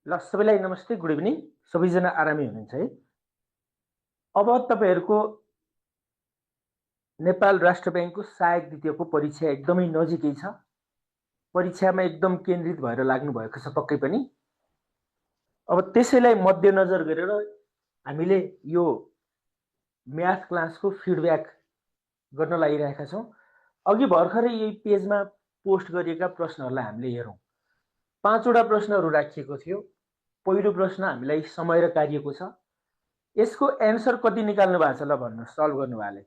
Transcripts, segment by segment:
ल सबैलाई नमस्ते, गुड इभिनिङ। सबैजना आरामै हुनुहुन्छ है? अब तपाईहरुको नेपाल राष्ट्र ब्याङ्कको सहायक द्वितीयको परीक्षा एकदमै नजिकै छ। परीक्षामा एकदम केन्द्रित भएर लाग्नु भएको छ पक्कै पनि। अब त्यसैलाई मध्यनजर गरेर हामीले यो म्याथ क्लासको फिडब्याक गर्न लागिरहेका छौं। अघि भर्खरै यही पेजमा पोस्ट गरिएका प्रश्नहरूलाई हामीले हेरौं। 5 वटा प्रश्नहरू राखिएको थियो। पहिलो प्रश्न हामीलाई समय र कार्यको छ। यसको एन्सर कति निकाल्नु भएको छ ल भन्नुस्। सल्भ गर्नुभएले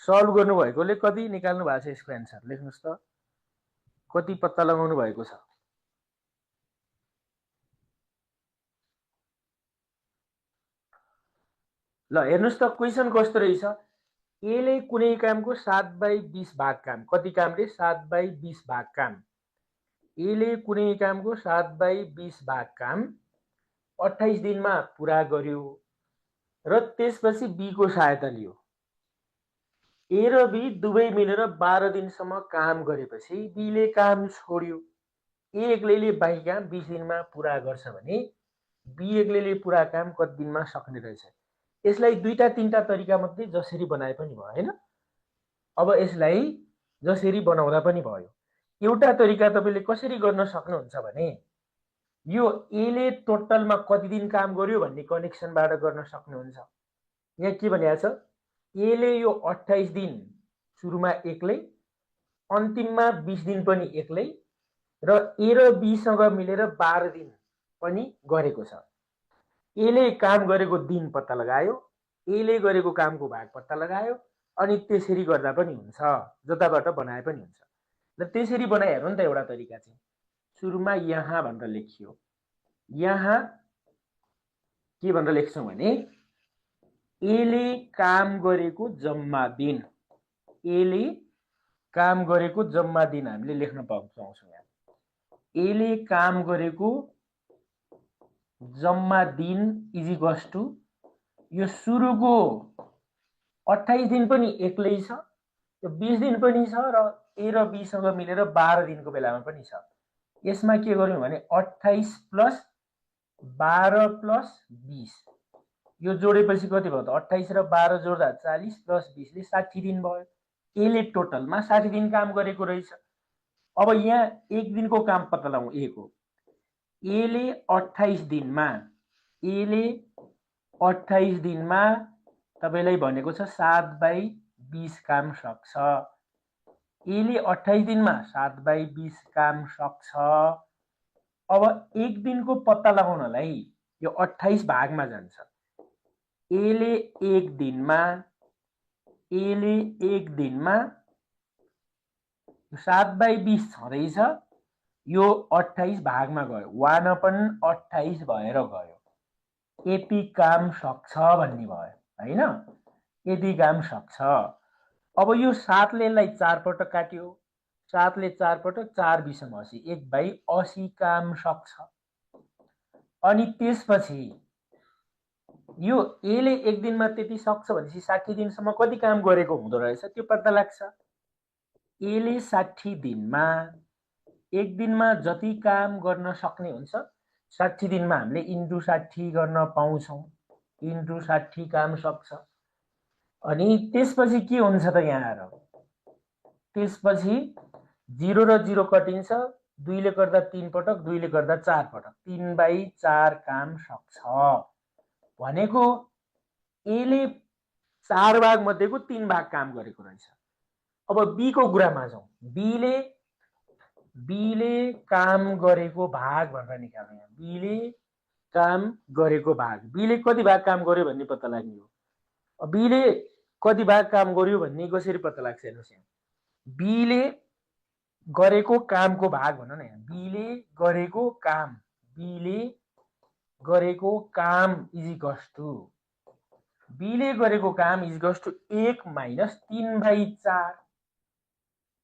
सल्भ गर्नुभएकोले कति निकाल्नु भएको छ यसको एन्सर लेख्नुस् त। कति पत्ता लगाउनु भएको छ? ल हेर्नुस् त क्वेशन कस्तो रहेछ। ए ले कुनै कामको 7/20 भाग काम। कति काम रे? 7/20 भाग काम। ए ले कुनै कामको 7/20 भाग काम 28 दिनमा पुरा गर्यो र त्यसपछि बी को सहायता लियो। ए र बी दुवै मिलेर 12 दिनसम्म काम गरेपछि बी ले काम छोड्यो। ए एक्लैले बाँकी काम 20 दिनमा पुरा गर्छ भने बी एक्लैले पुरा काम कति दिनमा सक्ने रहेछ। यसलाई दुईटा तीनटा तरिका मध्ये जसरी बनाए पनि भयो हैन। अब यसलाई जसरी बनाउँदा पनि भयो। एउटा तरिका तपाईले कसरी गर्न सक्नुहुन्छ भने यो ए ले टोटलमा कति दिन काम गर्यो भन्ने कनेक्सनबाट गर्न सक्नुहुन्छ। यहाँ के भनिएको छ? ए ले यो 28 दिन सुरुमा एक्लै, अन्तिममा 20 दिन पनि एक्लै र ए र बी सँग मिलेर 12 दिन पनि गरेको छ। ए ले काम गरेको दिन पत्ता लगायो, ए ले गरेको कामको भाग पत्ता लगायो, अनि त्यसरी गर्दा पनि हुन्छ, जताबाट बनाए पनि हुन्छ। ल त्यसरी बनाए हेर्नु नि त। एउटा तरिका चाहिँ सुरुमा यहाँ भनेर लेखियो। यहाँ के भनेर लेख्छौं भने ए ले काम गरेको जम्मा दिन, ए ले काम गरेको जम्मा दिन हामीले लेख्न पाउँछौं यहाँ। ए ले काम गरेको जम्मा दिन इज इक्वल्स टु यो सुरुको 28 दिन पनि एक्लै छ, यो 20 दिन पनि छ र ए र बी सँग मिलेर 12 दिनको बेलामा पनि छ। यसमा के गर्यौं भने 28 प्लस 12 प्लस 20 यो जोडेपछि कति भयो त? 28 र 12 जोड्दा 40 प्लस 20 ले 60 दिन भयो। ए ले टोटलमा 60 दिन काम गरेको रहेछ। अब यहाँ एक दिनको काम पत्ता लगाउँ ए को। ए ले 28 दिनमा, ए ले 28 दिनमा तपाईलाई भनेको छ 7/20 काम सक्छ। ए ले 28 दिनमा 7/20 काम सक्छ। अब एक दिनको पत्ता लगाउनलाई यो 28 भागमा जान्छ। ए ले एक दिनमा, ए ले एक दिनमा 7/20 छँदैछ, यो 28 भागमा गयो, 1/28 भएर गयो। यति काम सक्छ भन्ने भयो हैन। यति काम सक्छ। अब यो 7 ले यसलाई 4 पटक काट्यो, 7 ले 4 पटक 4 20 80, 1/80 काम सक्छ। अनि त्यसपछि यो ए ले एक दिनमा त्यति सक्छ भनेपछि 60 दिनसम्म कति काम गरेको हुँदो रहेछ त्यो पत्ता लाग्छ। ए ले 60 दिनमा एक दिनमा जति काम गर्न सक्ने हुन्छ 60 दिनमा हामीले इन्टु 60 गर्न पाउँछौं। इन्टु 60 काम सक्छ। अनि त्यसपछि के हुन्छ त यहाँ आएर? त्यसपछि 0 र 0 कटिन्छ, 2 ले गर्दा 3 पटक, 2 ले गर्दा 4 पटक, 3/4 काम सक्छ भनेको ए ले 4 भाग मध्येको 3 भाग काम गरेको रहेछ। अब बी को कुरामा जाउँ। बी ले काम गरेको भाग भनेर निकाल्नु। यहाँ बी ले काम गरेको भाग, बी ले कति भाग काम गर्यो भन्ने पत्ता लाग्ने हो। बी ले कति भाग काम गर्यो भन्ने कसरी पत्ता लाग्छ हेर्नुस्। यहाँ बी ले गरेको कामको भाग भन्न न। यहाँ बी ले गरेको काम, बी ले गरेको काम इज इक्वल्स टु, बी ले गरेको काम इज इक्वल्स टु 1 माइनस 3/4।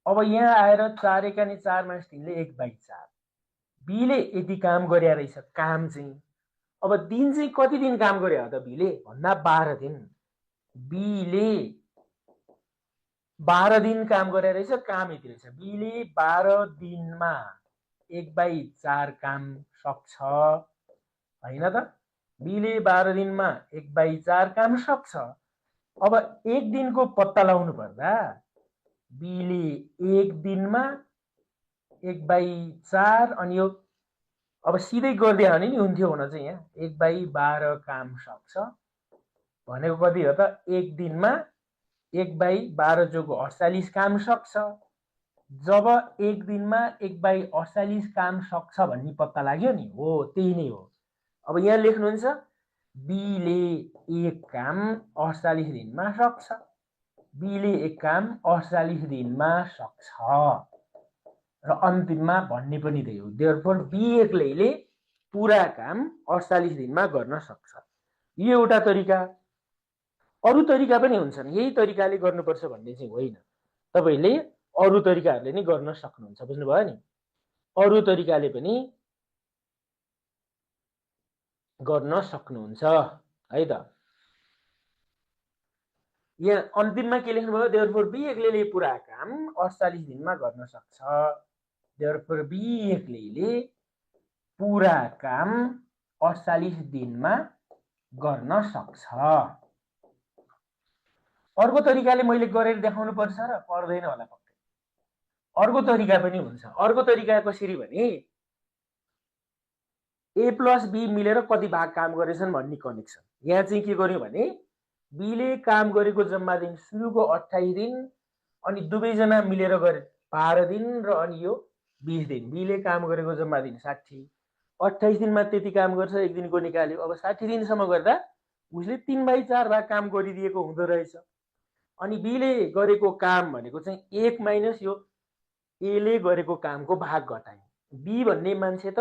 अब यहाँ आएर 4 एकानी 4 माइनस 3 ले 1/4। बी ले यति काम गरे रहेछ काम चाहिँ। अब दिन चाहिँ कति दिन काम गरे हो त बी ले भन्दा 12 दिन। बी ले 12 दिन काम गरे रहेछ, काम यति रहेछ। बी ले 12 दिनमा 1/4 काम सक्छ। हैन त बीले 12 दिनमा 1/4 काम सक्छ। अब एक दिनको पत्ता लगाउनु पर्दा बीले एक दिनमा 1/4 अनि यो अब सिधै गरिदियो भने नि हुन्थ्यो हुन चाहिँ यहाँ 1/12 काम सक्छ भनेको कति हो त एक दिनमा 1/12 जोको 48 काम सक्छ। जब एक दिनमा 1/48 काम सक्छ भन्ने पत्ता लाग्यो नि हो त्यही नै हो। अब यहाँ लेख्नुहुन्छ बीले एक काम 48 दिनमा सक्छ। बीले एक काम 48 दिनमा सक्छ र अन्तिममा भन्ने पनि त्यही हो। देयरफोर बी एक्लैले पुरा काम 48 दिनमा गर्न सक्छ। यो एउटा तरिका। अरू तरिका पनि हुन्छन्, यही तरिकाले गर्नुपर्छ भन्ने चाहिँ होइन। तपाईले अरू तरिकाहरूले नि गर्न सक्नुहुन्छ, बुझ्नुभयो नि। अरू तरिकाले पनि गर्न सक्नुहुन्छ है त। यहाँ अन्तिममा के लेख्नुभयो देयरफोर बी एक्लैले पुरा काम 48 दिनमा गर्न सक्छ। देयरफोर बी एक्लैले पुरा काम 48 दिनमा गर्न सक्छ। अर्को तरिकाले मैले गरेर देखाउनु पर्छ र पर्दैन होला पक्कै। अर्को तरिका पनि हुन्छ। अर्को तरिका कसरी भने ए प्लस बी मिलेर कति भाग काम गरेछन् भन्ने कनेक्सन। यहाँ चाहिँ के गर्यो भने बीले काम गरेको जम्मा दिन सुरुको 28 दिन अनि दुवैजना मिलेर गरे 12 दिन र अनि यो 20 दिन। बीले काम गरेको जम्मा दिन 60, 28 दिनमा त्यति काम गर्छ, एक दिनको निकाल्यो। अब 60 दिनसम्म गर्दा उसले 3/4 भाग काम गरिदिएको हुँदो रहेछ। अनि बीले गरेको काम भनेको चाहिँ 1 माइनस यो एले गरेको कामको भाग घटायो। बी भन्ने मान्छे त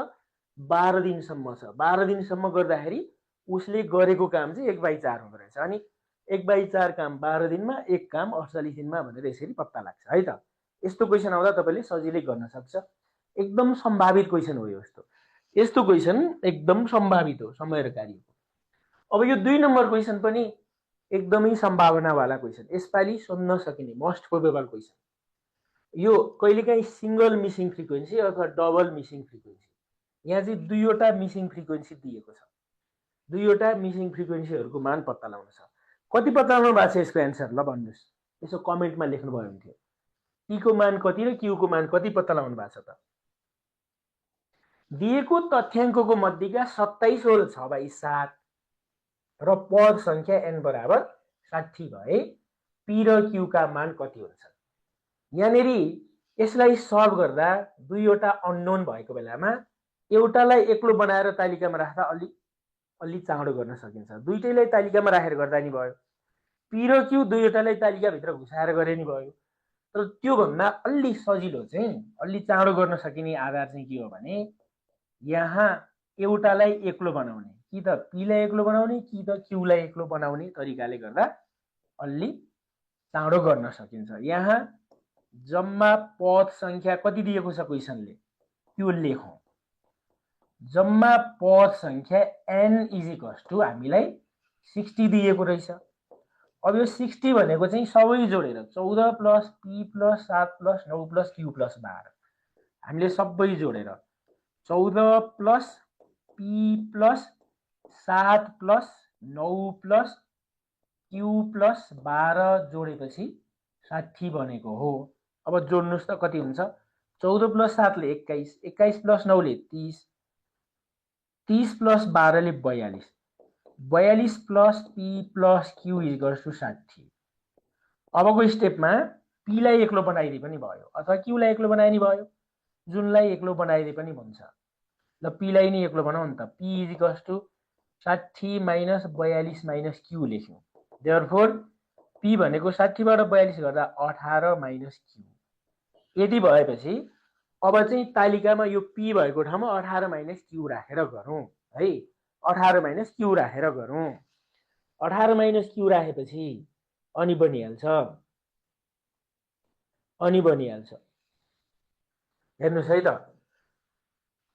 12 दिनसम्म छ। 12 दिनसम्म गर्दाखेरि उसले गरेको काम चाहिँ 1/4 हुँदो रहेछ। अनि 1/4 काम 12 दिनमा, एक काम 48 दिनमा भनेर यसरी पत्ता लाग्छ है त। यस्तो क्वेसन आउँदा तपाईले सजिलै गर्न सक्छ। एकदम सम्भावित क्वेसन हो यस्तो। यस्तो क्वेसन एकदम सम्भावित हो समय र कार्यको। अब यो 2 नम्बर क्वेसन पनि एकदमै सम्भावनावाला क्वेसन। यसपालि सोध्न सकिने मोस्ट प्रोबेबल क्वेसन। यो कहिलेकाहीँ सिंगल मिसिङ फ्रिक्वेन्सी अथवा डबल मिसिङ फ्रिक्वेन्सी। यहाँ चाहिँ दुईवटा मिसिङ फ्रिक्वेन्सी दिएको छ। दुईवटा मिसिङ फ्रिक्वेन्सीहरूको मान पत्ता लगाउन छ। कति पत्ता लगाउनु भएको छ यसको एन्सर ल भन्नुस्। यसो कमेन्टमा लेख्नु भयो हुन्थ्यो। टी को मान कति र क्यू को मान कति पत्ता लगाउनु भएको छ त। दिएको तथ्याङ्कको मध्येका 27 होल 6/7 र पद संख्या n बराबर 60 भए पी र क्यू का मान कति हुन्छन्। यहाँनेरि यसलाई सल्भ गर्दा दुईवटा अननोन भएको बेलामा एउटालाई एक्लो बनाएर तालिकामा राख्दा अलि चाँडो गर्न सकिन्छ। दुईटैलाई तालिकामा राखेर गर्दा नि भयो। पी र क्यू दुईवटालाई तालिकाभित्र घुसाएर गरे नि भयो। तर त्यो भन्दा अलि सजिलो चाहिँ अलि चाँडो गर्न सकिने आधार चाहिँ के हो भने यहाँ एउटालाई एक्लो बनाउने, कि त पीलाई एक्लो बनाउने कि त क्यूलाई एक्लो बनाउने तरिकाले गर्दा अलि चाँडो गर्न सकिन्छ। यहाँ जम्मा पद संख्या कति दिएको छ क्वेसनले त्यो लेखौं। जम्मा पद संख्या n = हामीलाई 60 दिएको रहेछ। अब यो 60 भनेको चाहिँ सबै जोडेर 14 + p + 7 + 9 + q + 12 हामीले सबै जोडेर 14 + p + 7 + 9 + q + 12 जोडेपछि 60 बनेको हो। अब जोड्नुस् त कति हुन्छ। 14 + 7 ले 21, 21 + 9 ले 30, 30 + 12 ले 42, 42 + p + q = 60। अबको स्टेपमा p लाई एक्लो बनाइदिए पनि भयो अथवा q लाई एक्लो बनाइदिए भयो, जुनलाई एक्लो बनाइदिए पनि हुन्छ। ल p लाई नि एक्लो बनाऊ नि त। p = 60 - 42 - q लेख्यौं। देयरफोर p भनेको 60 बाट 42 गर्दा 18 - q। यदि भएपछि अब चाहिँ तालिकामा यो p भएको ठाउँमा 18 - q राखेर गरौँ है। 18 - q राखेर गरौँ। 18 - q राखेपछि अनि बनिहाल्छ। अनि बनिहाल्छ। हेर्नुस् है त।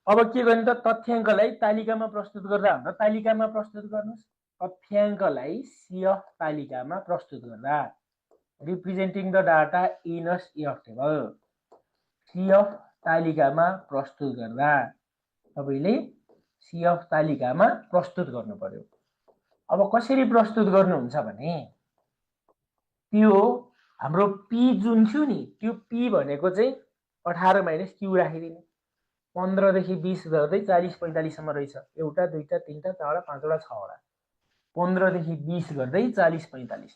अब के गर्ने त तथ्याङ्कलाई तालिकामा प्रस्तुत गर्दा भन्दा तालिकामा प्रस्तुत गर्नुस्। तथ्याङ्कलाई CF तालिकामा प्रस्तुत गर्दा representing the data in a CF table CF तालिकामा प्रस्तुत गर्दा तपाईले CF तालिकामा प्रस्तुत गर्नु पर्यो। अब कसरी प्रस्तुत गर्नुहुन्छ भने त्यो हाम्रो P जुन थियो नि त्यो P भनेको चाहिँ 18 माइनस Q राखिदिने 15 देखि 20 गर्दै 40 45 सम्म रहेछ एउटा दुईटा तीनटा चारवटा पाँचवटा छवटा 15 देखि 20 गर्दै 40 45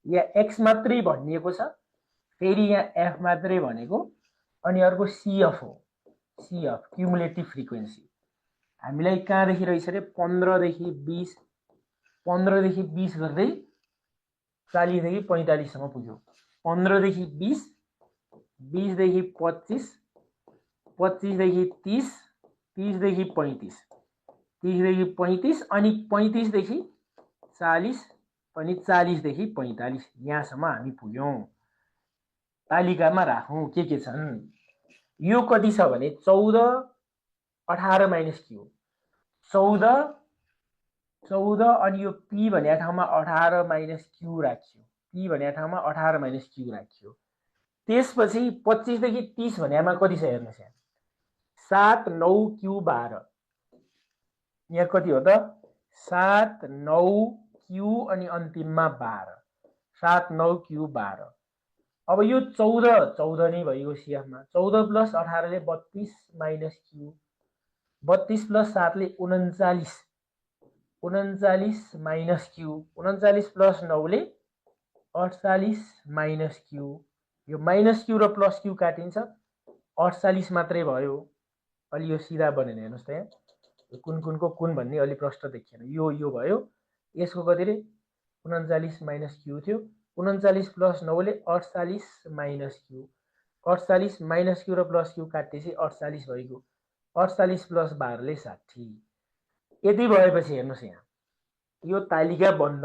यहाँ x मात्रै भनिएको छ फेरि यहाँ f मात्रै भनेको अनि अर्को CF हो CF क्युमुलेटिभ फ्रिक्वेन्सी हामीलाई कहाँदेखि रहेछ रे 15 देखि 20 15 देखि 20 गर्दै 40 देखि 45 सम्म पुग्यो 15 देखि 20 20 देखि 25 25 देखि 30 30 देखि 35 30 देखि 35 अनि 35 देखि 40 अनि 40 देखि 45 यहाँसम्म हामी पुग्यौं तालिकामा राखौं के छन् यो कति छ भने 14 18 माइनस Q 14 अनि यो P भन्ने ठाउँमा 18 माइनस Q राखियो P भन्ने ठाउँमा 18 माइनस Q राखियो त्यसपछि 25 देखि 30 भन्नेमा कति छ हेर्नुस् यहाँ 7 9 Q 12 यहाँ कति हो त 7 9 Q अनि अन्तिममा 12 7 9 Q 12 अब यो 14 नै भइगयो CF मा 14 प्लस 18 ले 32 माइनस Q 32 प्लस 7 ले 39 39 माइनस Q 39 प्लस 9 ले 48 माइनस Q यो माइनस Q र प्लस Q काटिन्छ 48 मात्रै भयो अलि यो सिधा बनेन हेर्नुस् त यहाँ कुनको कुन भन्ने अलि प्रष्ट देखिएन यो भयो यसको कति रे 39 माइनस Q थियो 39 प्लस 9 ले 48 माइनस Q 48 माइनस Q र प्लस Q काटेपछि 48 भइगयो 48 प्लस 12 ले 60 यति भएपछि हेर्नुस् यहाँ यो तालिका बन्द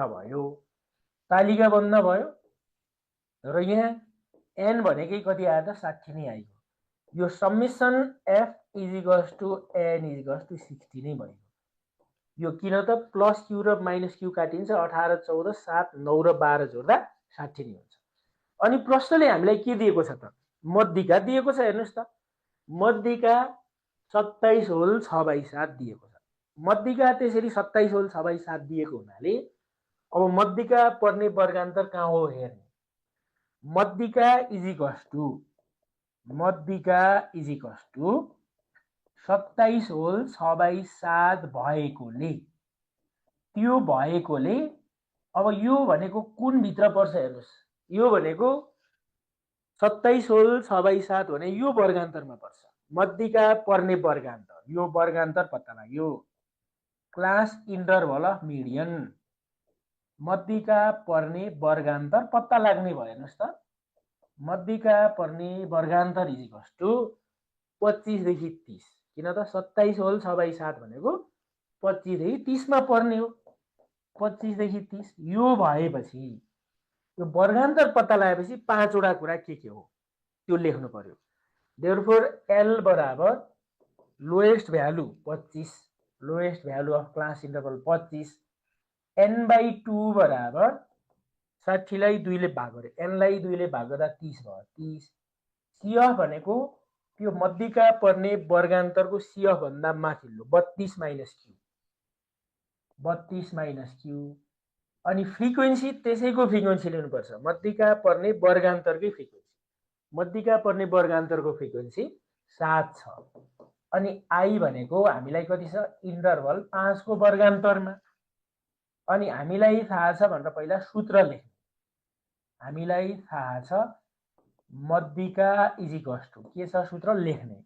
भयो र यहाँ n भनेकै कति आयो त 60 नै आयो यो समेसन f n 60 नै भयो यो किन त प्लस Q र माइनस Q काटिन्छ 18 14 7 9 र 12 जोड्दा 60 नै हुन्छ अनि प्रश्नले हामीलाई के दिएको छ त मध्यिका दिएको छ हेर्नुस् त मध्यिका 27 होल 6/7 दिएको छ मध्यिका त्यसरी 27 होल 6/7 दिएको हुनाले अब मध्यिका पर्ने वर्गान्तर कहाँ हो हेर्ने मध्यिका इज इक्वल्स टु 27 होल 6/7 भएकोले अब यो भनेको कुन भित्र पर्छ हेर्नुस् यो भनेको 27 होल 6/7 भने यो वर्गान्तरमा पर्छ मध्यिका पर्ने वर्गान्तर यो वर्गान्तर पत्ता लाग्यो क्लास इन्टरभल अफ मिडियन मध्यिका पर्ने वर्गान्तर पत्ता लाग्ने भयो हेर्नुस् त मध्यिका पर्ने वर्गान्तर इज इक्वल्स टु 25 देखि 30 किन त 27 होल 6/7 भनेको 25 देखि 30 मा पर्ने हो 25 देखि 30 यो भएपछि यो वर्गान्तर पत्ता लगाएपछि पाँचवटा कुरा के हो त्यो लेख्नु पर्यो देयरफोर L बराबर lowest value 25 lowest value of class interval 25 n/2 बराबर 60 लाई 2 ले भाग गरे n लाई 2 ले भाग गर्दा 30 भयो 30 CF भनेको त्यो मध्यिका पर्ने वर्गान्तरको CF भन्दा माथिल्लो 32 माइनस Q अनि फ्रिक्वेन्सी त्यसैको फ्रिक्वेन्सी लिनुपर्छ मध्यिका पर्ने वर्गान्तरकै फ्रिक्वेन्सी मध्यिका पर्ने वर्गान्तरको फ्रिक्वेन्सी 7 छ अनि I भनेको हामीलाई कति छ इन्टरभल 5 को वर्गान्तरमा अनि हामीलाई थाहा छ भनेर पहिला सूत्र लेख्नु हामीलाई थाहा छ मध्यिका इज इक्वल्स टु के छ सूत्र लेख्ने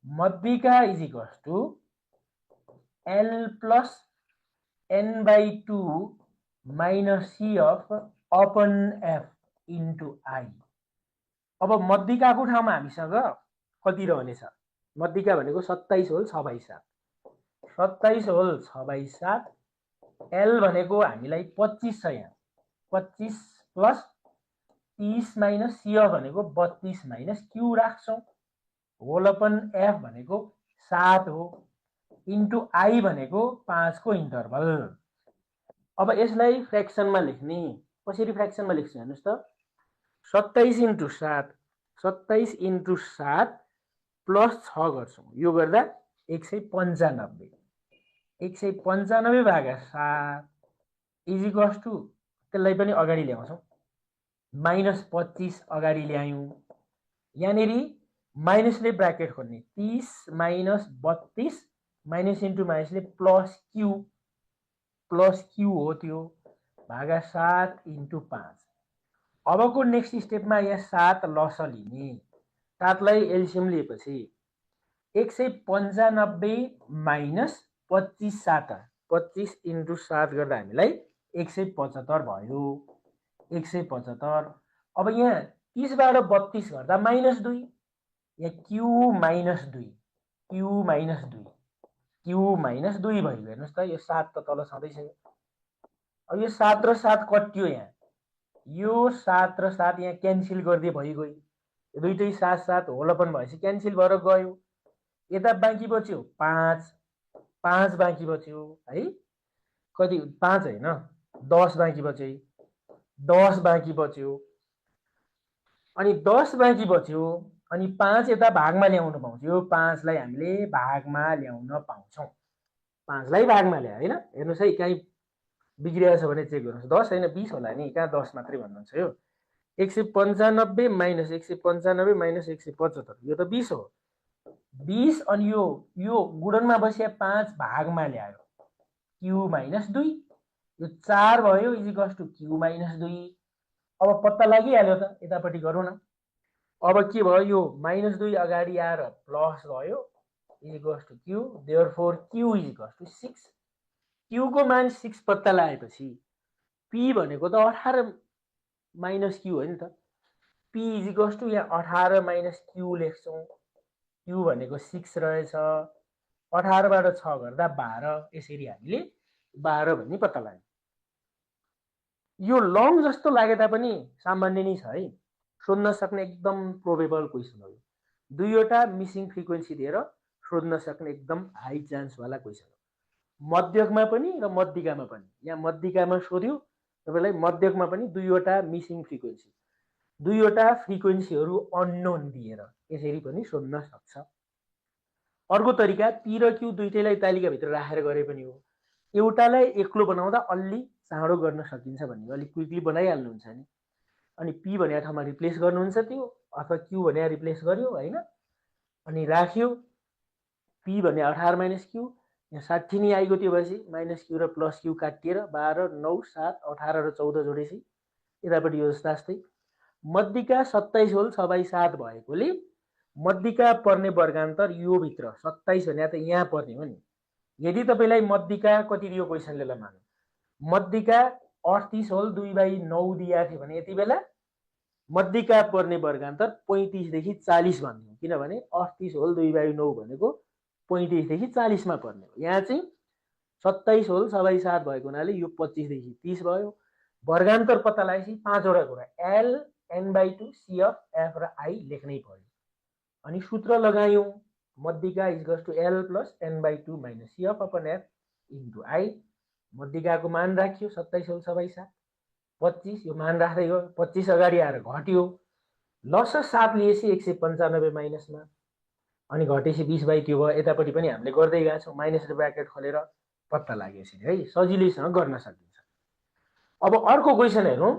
मध्यिका is equals to L plus n/2 minus CF upon F into I अब मध्यिकाको ठाउँमा हामीसँग कति रहनेछ मध्यिका भनेको 27 होल 6/7 27 होल 6/7 L भनेको हामीलाई 25 छ यहाँ 25 प्लस 30 माइनस CF भनेको 32 माइनस Q राख्छौं होल अपन F भनेको 7 हो इन्टु I भनेको 5 को इन्टरभल अब यसलाई फ्र्याक्सनमा लेख्ने कसरी फ्र्याक्सनमा लेख्छु हेर्नुस् त 27 इन्टु 7 प्लस 6 गर्छौं यो गर्दा 195 195 भागा 7 इज इक्वल्स टु त्यसलाई पनि अगाडि ल्याउँछौँ -25 अगाडि ल्यायौँ यहाँनेरि माइनसले ब्राकेट खोल्ने 30 - 32 माइनस इन्टु माइनसले प्लस क्यू हो त्यो भागा 7 इन्टु 5 अबको नेक्स्ट स्टेपमा यहाँ 7 लस लिने 7लाई एलसिएम लिएपछि 195 माइनस 25 7 25 इन्टु 7 गर्दा हामीलाई 175 भयो 175 अब यहाँ 30 बाट 32 गर्दा -2 यहाँ क्यू माइनस 2 भयो हेर्नुस् त यो 7 त तल छँदैछ अब यो 7 र 7 कट्यो यहाँ यो 7 र 7 यहाँ क्यान्सल गर्दै भइगयो दुईटै 7 7 होल अपन भएपछि क्यान्सल भएर गयो यता बाँकी बच्यो 5 बाँकी बच्यो है कति 5 हैन 10 बाँकी बच्यो 10 बाँकी बच्यो अनि 10 बाँकी बच्यो अनि 5 यता भागमा ल्याउन पाउँछौ 5 लाई हामीले भागमा ल्याउन पाउँछौं 5 लाई भागमा ल्या हैन हेर्नुस् है कहीँ बिग्रिएको छ भने चेक गर्नुस् 10 हैन 20 होला नि कहाँ 10 मात्रै भन्नुहुन्छ यो 195 माइनस 195 माइनस 175 यो त 20 हो 20 अनि यो गुणनमा बसिया 5 भागमा ल्यायो क्यू माइनस 2 यो 4 भयो is equals to q minus 2 अब पत्ता लागिहाल्यो त यतापट्टि गरौँ न अब के भयो यो -2 अगाडि आएर प्लस भयो is equals to q therefore q is equals to 6 q को मान 6 पत्ता लगाएपछि पी भनेको त 18 माइनस क्यू हो नि त पी इज इक्वल्स टु यहाँ 18 माइनस क्यू लेख्छौँ क्यू भनेको 6 रहेछ 18 बाट 6 गर्दा 12 यसरी हामीले 12 भन्ने पत्ता लाग्यो यो लङ जस्तो लागे तापनि सामान्य नै छ है सोध्न सक्ने एकदम प्रोबेबल क्वेसन हो दुईवटा मिसिङ फ्रिक्वेन्सी दिएर सोध्न सक्ने एकदम हाई चान्स वाला क्वेसन हो मध्यकमा पनि र मध्यिकामा पनि यहाँ मध्यिकामा सोध्यो तपाईलाई मध्यकमा पनि दुईवटा मिसिङ फ्रिक्वेन्सी दुईवटा फ्रिक्वेन्सीहरू अननोन दिएर यसरी पनि सोध्न सक्छ अर्को तरिका पी र क्यू दुईटैलाई तालिकाभित्र राखेर गरे पनि हो एउटालाई एक्लो बनाउँदा अलि चाँडो गर्न सकिन्छ भन्ने अलि क्विकली बनाइहाल्नुहुन्छ नि अनि पी भन्ने ठाउँमा रिप्लेस गर्नुहुन्छ त्यो अथवा क्यू भन्ने रिप्लेस गर्यो हैन अनि राख्यो पी भन्ने 18 माइनस क्यू यहाँ 60 नि आइगयो त्यो भएपछि माइनस क्यू र प्लस क्यू काटिएर 12 9 7 18 र 14 जोडेपछि यतापट्टि यो जस्तै मध्यिका 27 होल 6/7 भएकोले मध्यिका पर्ने वर्गान्तर यो भित्र 27 भने त यहाँ पर्ने हो नि यदि तपाईलाई मध्यिका कति दियो क्वेशनले ल मानौ मध्यिका 38 होल 2/9 दिएको थियो भने यति बेला मध्यिका पर्ने वर्गान्तर 35 देखि 40 भन्दियौ किनभने 38 होल 2/9 भनेको 35 देखि 40 मा पर्ने हो यहाँ चाहिँ 27 होल 6/7 भएको हुनाले यो 25 देखि 30 भयो वर्गान्तर पत्ता लगाएपछि पाँचवटा कुरा l n/2 c of f र i लेख्नै पर्यो अनि सूत्र लगायौं मध्यिका is equals to l plus n/2 minus c of upon f into i मध्यिकाको मान राख्यो 27 होल 6/7 25 यो मान राख्दै गयो 25 अगाडि आएर घट्यो लस 7 लिएपछि 195 माइनसमा अनि घटेपछि 20 त्यो भयो यतापट्टि पनि हामीले गर्दै गएका छौं माइनस र ब्र्याकेट खोलेर पत्ता लागेपछि है सजिलैसँग गर्न सकिन्छ अब अर्को क्वेशन हेरौं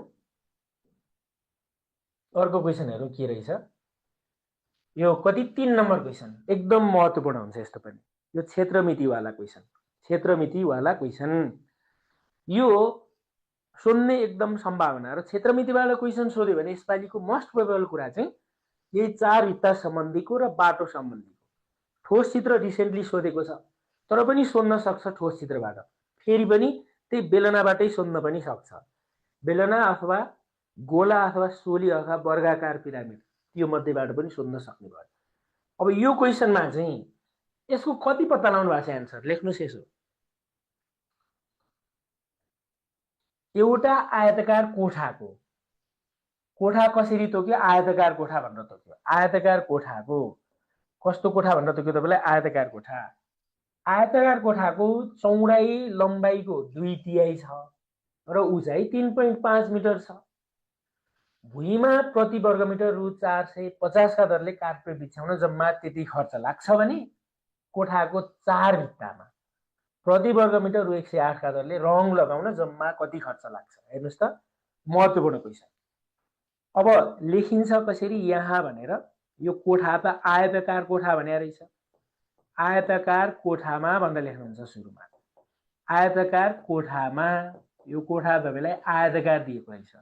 के रहेछ यो कति 3 नम्बर क्वेशन एकदम महत्त्वपूर्ण हुन्छ यस्तो पनि यो क्षेत्रमिति वाला क्वेशन यो सोध्ने एकदम सम्भावना र क्षेत्रमिति वाला क्वेशन सोध्यो भने यसपालिको मोस्ट प्रोबेबल कुरा चाहिँ यही चार हिस्सा सम्बन्धीको र बाटो सम्बन्धीको ठोस चित्र रिसेन्टली सोधेको छ तर पनि सोध्न सक्छ ठोस चित्रबाट फेरि पनि त्यही बेलनाबाटै सोध्न पनि सक्छ बेलना अथवा गोला अथवा सोली अथवा वर्गाकार पिरामिड त्यो मध्येबाट पनि सोध्न सक्ने भयो अब यो क्वेशनमा चाहिँ यसको कति पत्ता लगाउनु भएको छ आन्सर लेख्नुस् यसो एउटा आयताकार कोठा कसरी तोक्यो आयताकार कोठा भनेर तोक्यो आयताकार कोठाको कस्तो कोठा भनेर तोक्यो तपाईलाई आयताकार कोठाको चौडाइ लम्बाइको 2/3 छ र उचाइ 3.5 मिटर छ भुइँमा प्रति वर्गमिटर रु 450 का दरले कार्पेट बिछ्याउन जम्मा त्यति खर्च लाग्छ भने कोठाको 4 भित्तामा प्रति वर्ग मिटर रु 108 का दरले रङ लगाउन जम्मा कति खर्च लाग्छ? हेर्नुस् त, महत्त्वपूर्ण क्वेशन। अब लेखिन्छ कसरी यहाँ भनेर, यो कोठा त आयताकार कोठा भने रहेछ। आयताकार कोठामा भनेर लेख्नुहुन्छ सुरुमा। आयताकार कोठामा, यो कोठा तपाईँलाई आयताकार दिएको रहेछ।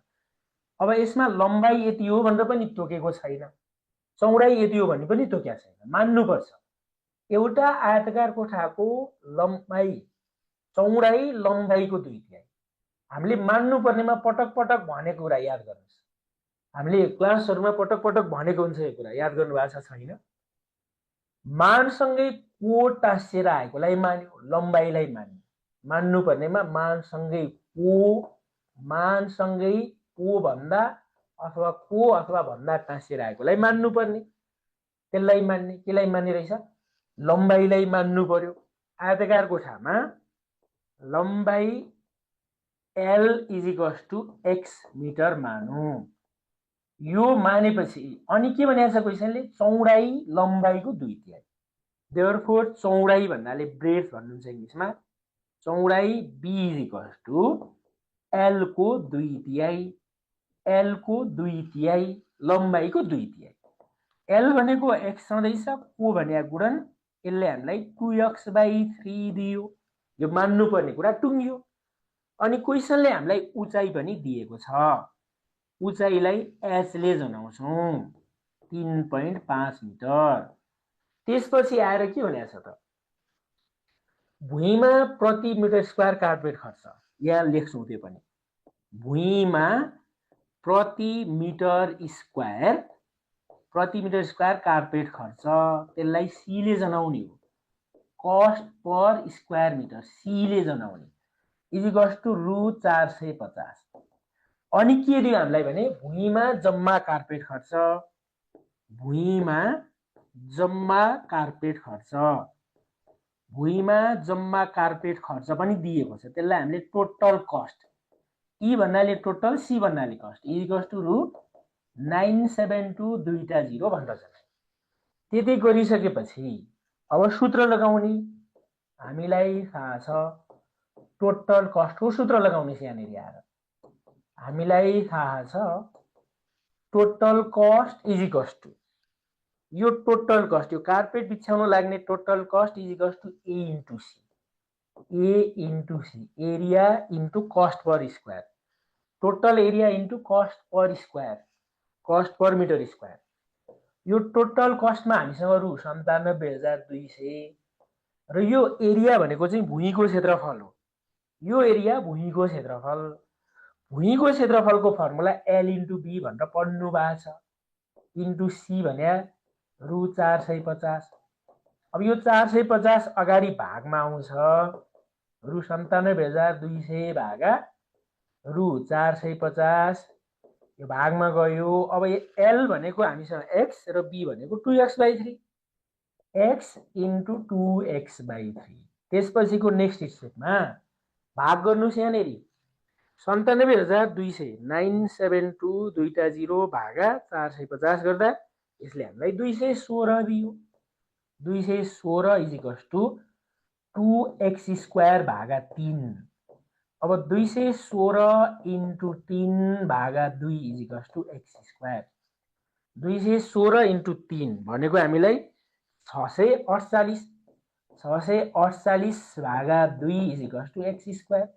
अब यसमा लम्बाइ यति हो भनेर पनि तोकेको छैन, चौडाइ यति हो भन्ने पनि तोकेको छैन। मान्नुपर्छ एउटा आयताकार कोठाको लम्बाइ चौडाइ लम्बाइको 2/3। हामीले मान्नुपर्नेमा पटक पटक भनेको कुरा याद गर्नुहोस्। हामीले क्लासहरुमा पटक पटक भनेको हुन्छ यो कुरा, याद गर्नुभएको छ छैन? मानसँगै को टाँसिएर आएकोलाई मान्यो, लम्बाइलाई मान्यो। मान्नुपर्नेमा मानसँगै को भन्दा अथवा को अथवा भन्दा टाँसिएर आएकोलाई मान्नुपर्ने, त्यसलाई मान्ने। केलाई मान्ने रहेछ? लम्बाइलाई मान्नु पर्यो। आयताकार कोठामा लम्बाइ L = x मिटर मानौं। यो मानेपछि अनि के भनेको छ क्वेशनले? चौडाइ लम्बाइको 2/3। देयरफोर चौडाइ भन्नाले ब्रेथ भन्नुहुन्छ इंग्लिशमा। चौडाइ B = L को 2/3, L को 2/3, लम्बाइको 2/3। L भनेको x छँदैछ, को भनेको गुणन, यसले हामीलाई 2x/3 दियो। यो मान्नुपर्ने कुरा टुङ्ग्यो। अनि क्वेशनले हामीलाई उचाइ पनि दिएको छ। उचाइलाई h ले जनाउँछौं, 3.5 मिटर। त्यसपछि आएर के भनेको छ त? भुइँमा प्रति मिटर स्क्वायर कार्पेट खर्च, यहाँ लेख्छौं त्यो पनि। भुइँमा प्रति मिटर स्क्वायर कार्पेट खर्च, त्यसलाई c ले जनाउने हो। Cost per square metre c ले जनाउने = रु 450। अनि के दियो हामीलाई भने भुइँमा जम्मा कार्पेट खर्च, भुइँमा जम्मा कार्पेट खर्च पनि दिएको छ। त्यसलाई हामीले टोटल कस्ट, E भन्नाले टोटल, C भन्नाले कस्ट = रु 972 दुईटा 0 भनेर छ। त्यति गरिसकेपछि अब सूत्र लगाउने। हामीलाई थाहा छ टोटल कस्टको सूत्र लगाउने यहाँनिर आएर। हामीलाई थाहा छ टोटल कस्ट = यो टोटल कस्ट, यो कार्पेट बिछाउन लाग्ने total cost = A × C। A × C, area into cost per square. Total area into cost per square, cost per metre square. यो टोटल कस्टमा हामीसँग रु 97,200 र यो एरिया भनेको चाहिँ भुइँको क्षेत्रफल हो। यो एरिया भुइँको क्षेत्रफल। भुइँको क्षेत्रफलको फर्मुला L × B भनेर पढ्नु भएको छ। इन्टु C भने रु 450। अब यो 450 अगाडि भागमा आउँछ, रु 97,200 भागा रु 450, यो भागमा गयो। अब L भनेको हामीसँग x र B भनेको 2x/3, x × 2x/3। त्यसपछिको नेक्स्ट स्टेपमा भाग गर्नुस्। यहाँनिर 97,200 972 दुईटा 0 भागा 450 गर्दा यसले हामीलाई 216 दियो। 216 = 2x² भागा 3। अब 216 × 3 भागा 2 = x²। 216 × 3 भनेको हामीलाई 648। 648 भागा 2 = x²।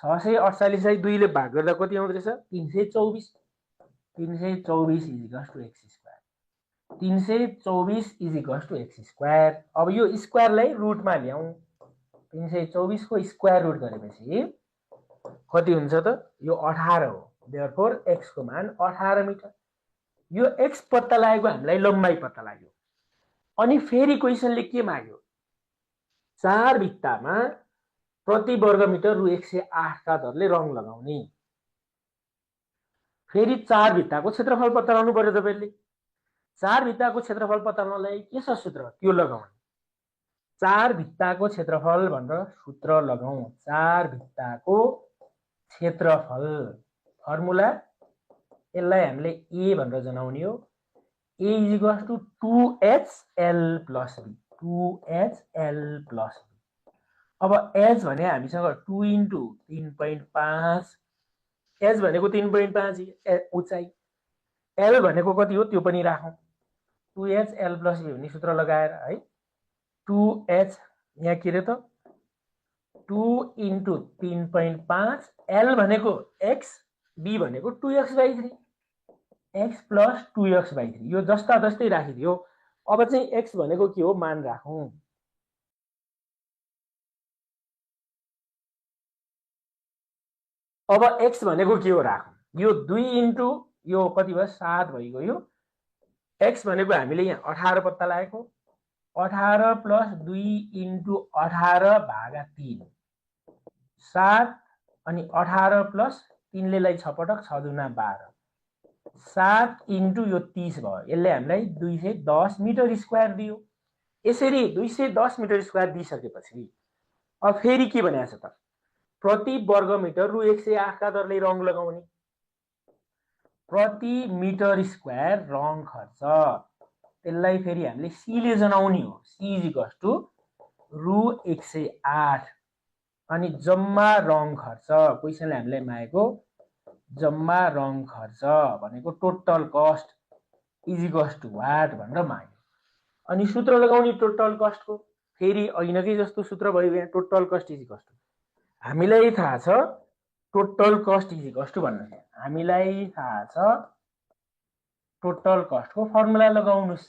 648 लाई 2 ले भाग गर्दा कति आउँदो रहेछ? 324। 324 = x²। 324 = x²। अब यो स्क्वायरलाई रुटमा ल्याउँ। 324 को स्क्वायर रुट गरेपछि कति हुन्छ त? यो 18 हो। देयरफोर x को मान 18 मिटर। यो x पत्ता लागेको हामीलाई लम्बाइ पत्ता लाग्यो। अनि फेरि क्वेशनले के माग्यो? 4 भित्तामा प्रति वर्ग मिटर रु 108 का दरले रङ लगाउने। फेरि 4 भित्ताको क्षेत्रफल पत्ता लगाउनु पर्यो तपाईले। 4 भित्ताको क्षेत्रफल पत्ता लगाउनलाई के छ सूत्र? त्यो लगाउने। 4 भित्ताको क्षेत्रफल भनेर सूत्र लगाउँ। 4 भित्ताको क्षेत्रफल फर्मुला, यसलाई हामीले A भनेर जनाउने हो। A = 2HL + B। 2HL plus B. अब एच भने हामीसँग 2 इन्टु 3.5, एच भनेको 3.5 उचाइ, एल भनेको कति हो त्यो पनि राखौँ, 2HL प्लस बी भन्ने सूत्र लगाएर है। 2H यहाँ के अरे त 2 इन्टु 3.5, एल भनेको एक्स, बी भनेको 2x/3, एक्स प्लस 2x/3, यो जस्ता जस्तै राखिदियो। अब चाहिँ एक्स भनेको के हो मान राखौँ। अब एक्स भनेको के हो राखौँ, यो 2 इन्टु यो कति भयो 7 भइगयो, यो एक्स भनेको हामीले यहाँ 18 पत्ता लागेको, 18 प्लस 2 इन्टु 18 भागा 3, 7 अनि 18 प्लस 3 ले लाई 6 पटक 6 दुना 12, 7 इन्टु यो 30 भयो, यसले हामीलाई 210 मिटर स्क्वायर दियो। यसरी 210 मिटर स्क्वायर दिइसकेपछि अब फेरि के भनेको छ त, प्रति वर्ग मिटर रु 108 का दरले रङ लगाउने, प्रति मिटर स्क्वायर रङ खर्च, त्यसलाई फेरि हामीले सी ले जनाउने हो, सी इज इक्वल्स टु रु 108 अनि जम्मा रङ खर्च, क्वेसनले हामीलाई मागेको जम्मा रङ खर्च भनेको total cost is equals to what भनेर माग्यो। अनि सूत्र लगाउने टोटल कस्टको, फेरि ऐनकै जस्तो सूत्र भयो यहाँ, total cost is equals to, हामीलाई थाहा छ total cost is equals to भन्नु, हामीलाई थाहा छ टोटल कस्टको फर्मुला लगाउनुस्,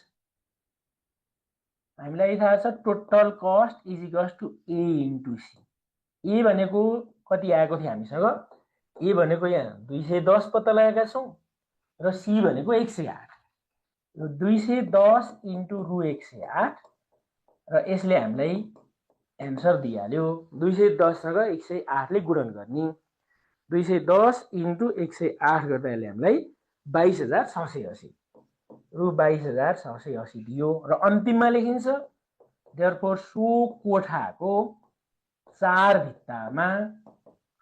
हामीलाई थाहा छ total cost is equals to A into C. A भनेको कति आएको थियो हामीसँग, ए भनेको यहाँ 210 पत्ता लगाएका छौँ र सी भनेको 108, 210 इन्टु रु 108 र यसले हामीलाई एन्सर दिइहाल्यो। 210 सँग 108 ले गुणन गर्ने, 210 इन्टु 108 गर्दा यसले हामीलाई 22,680 रु 22,680 दियो र अन्तिममा लेखिन्छ देयरफोर सो कोठाको 4 भित्तामा,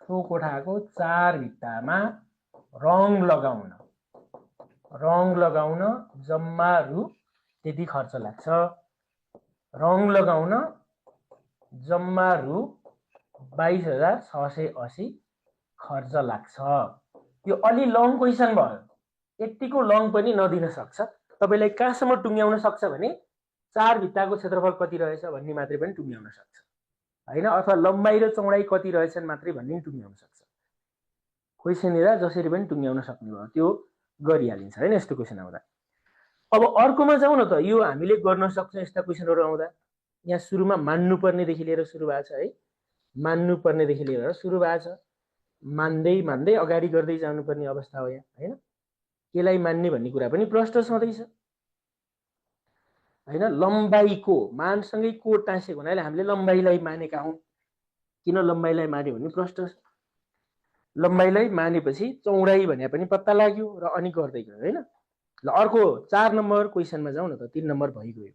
सो कोठाको 4 भित्तामा रङ लगाउन जम्मा रु त्यति खर्च लाग्छ, रङ लगाउन जम्मा रु 22,680 खर्च लाग्छ। यो अलि लङ क्वेसन भयो, यतिको लङ पनि नदिन सक्छ, तपाईलाई कहाँसम्म टुङ्ग्याउन सक्छ भने 4 भित्ताको क्षेत्रफल कति रहेछ भन्ने मात्रै पनि टुङ्ग्याउन सक्छ हैन, अथवा लम्बाइ र चौडाइ कति रहेछन् मात्रै भन्ने टुङ्ग्याउन सक्छ। क्वेसन हेर्दा जसरी पनि टुङ्ग्याउन सक्ने भयो त्यो गरिहालिन्छ हैन यस्तो क्वेसन आउँदा। अब अर्कोमा जाउँ न त, यो हामीले गर्न सक्छौँ यस्ता क्वेसनहरु आउँदा। यहाँ सुरुमा मान्नुपर्नेदेखि लिएर सुरु भएको छ है, मान्नुपर्नेदेखि लिएर सुरु भएको छ, मान्दै मान्दै अगाडि गर्दै जानुपर्ने अवस्था हो यहाँ हैन। केलाई मान्ने भन्ने कुरा पनि प्रश्न छँदैछ हैन। लम्बाइको मानसँगै कोड टाँसेको हुनाले हामीले लम्बाइलाई मानेका हौं, किन लम्बाइलाई मान्यो भन्ने प्रश्न छ। लम्बाइलाई मानेपछि चौडाइ भने पनि पत्ता लाग्यो र अनि गर्दै गयो हैन। ल अर्को 4 नम्बर क्वेसनमा जाउँ न त, 3 नम्बर भइगयो।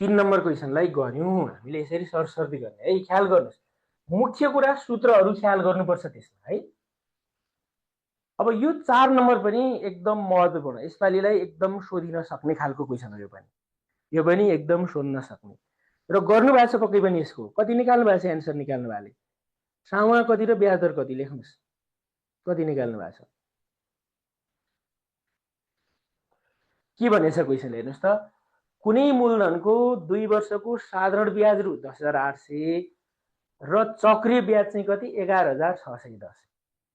3 नम्बर क्वेसनलाई गर्यौं हामीले यसरी सरसर्ती गर्ने है, ख्याल गर्नुस् मुख्य कुरा सूत्रहरु ख्याल गर्नुपर्छ त्यसमा है। अब यो 4 नम्बर पनि एकदम महत्त्वपूर्ण, यसपालिलाई एकदम सोधिन सक्ने खालको क्वेसन हो यो पनि एकदम सोध्न सक्ने र गर्नु भएको छ पक्कै पनि। यसको कति निकाल्नु भएको छ, एन्सर निकाल्नु भाले साउँ कति र ब्याज दर कति लेख्नुस्, कति निकाल्नु भएको छ। के भनेछ क्वेसन हेर्नुस् त, कुनै मूलधनको 2 वर्षको साधारण ब्याज रु 10,800 र चक्रिय ब्याज चाहिँ कति 11,610,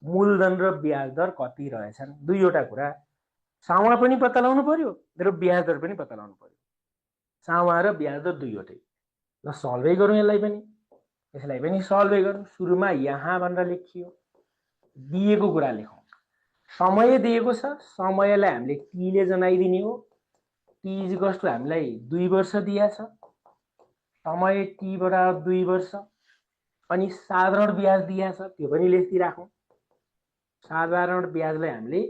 मूलधन र ब्याज दर कति रहेछन्। दुईवटा कुरा, साउँ पनि पत्ता लगाउनु पर्यो र ब्याज दर पनि पत्ता लगाउनु पर्यो, साउँ र ब्याज दर दुईवटै। ल सल्भै गरौँ यसलाई पनि सल्भै गरौँ। सुरुमा यहाँ भनेर लेखियो, दिएको कुरा लेखौँ, समय दिएको छ, समयलाई हामीले टी ले जनाइदिने हो, टी इज इक्वल्स टु हामीलाई 2 वर्ष दिएको छ, समय टी बराबर 2 वर्ष, अनि साधारण ब्याज दिएको छ त्यो पनि लेखिराखौँ। साधारण ब्याजलाई हामीले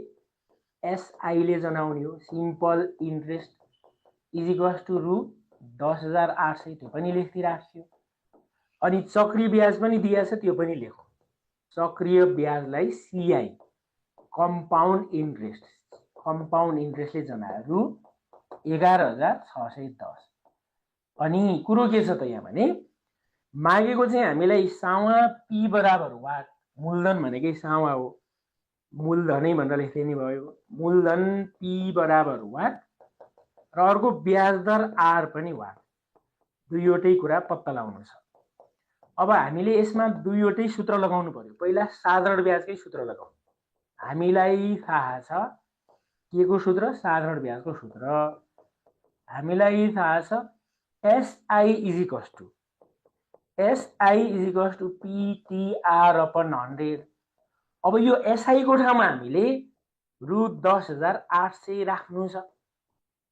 एसआई ले जनाउने हो, simple interest is equals to रु 10,800 त्यो पनि लेखिराख्यो। अनि चक्रिय ब्याज पनि दिएको छ त्यो पनि लेखौँ। चक्रिय ब्याजलाई सीआई कम्पाउन्ड इन्ट्रेस्टले जनाएर रु 11,610, अनि कुरो के छ त यहाँ भने मागेको चाहिँ हामीलाई सावा पी बराबर वाट, मूलधन भनेकै सावा हो, मूलधनै भनेर लेख्दिने भयो। मूलधन पी बराबर वाट र अर्को ब्याज दर आर पनि वाट, दुईवटै कुरा पत्ता लगाउनु छ। अब हामीले यसमा दुईवटै सूत्र लगाउनु पर्यो। पहिला साधारण ब्याजकै सूत्र लगाउनु। हामीलाई थाहा छ के को सूत्र? साधारण ब्याजको सूत्र। हामीलाई थाहा छ SI is equals to PTR upon 100। अब यो एसआई को ठाउँमा हामीले रु 10,800 राख्नु छ,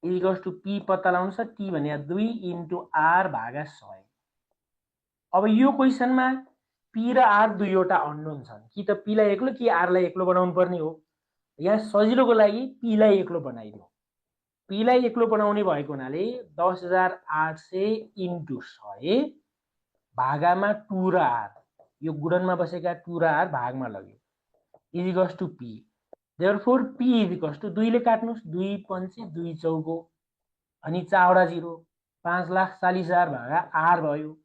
इक्वल्स टु पी पत्ता लगाउनु छ, टी भने 2 इन्टु आर भागा 100। अब यो क्वेसनमा पी र आर दुईवटा अननोन छन्, कि त पी लाई एक्लो कि आर लाई एक्लो बनाउनु पर्ने हो। यहाँ सजिलोको लागि पी लाई एक्लो बनाइदिउँ। पी लाई एक्लो बनाउने भएको हुनाले 10,800 इन्टु 100 भागामा 2 र आर, यो गुणनमा बसेका 2 र आर भागमा लग्यो, equals to P. Therefore P equals to 2 ले काट्नुस्, 2 पंचे 2 चौको अनि 4 0, 5,40,000 भागा आर भयो।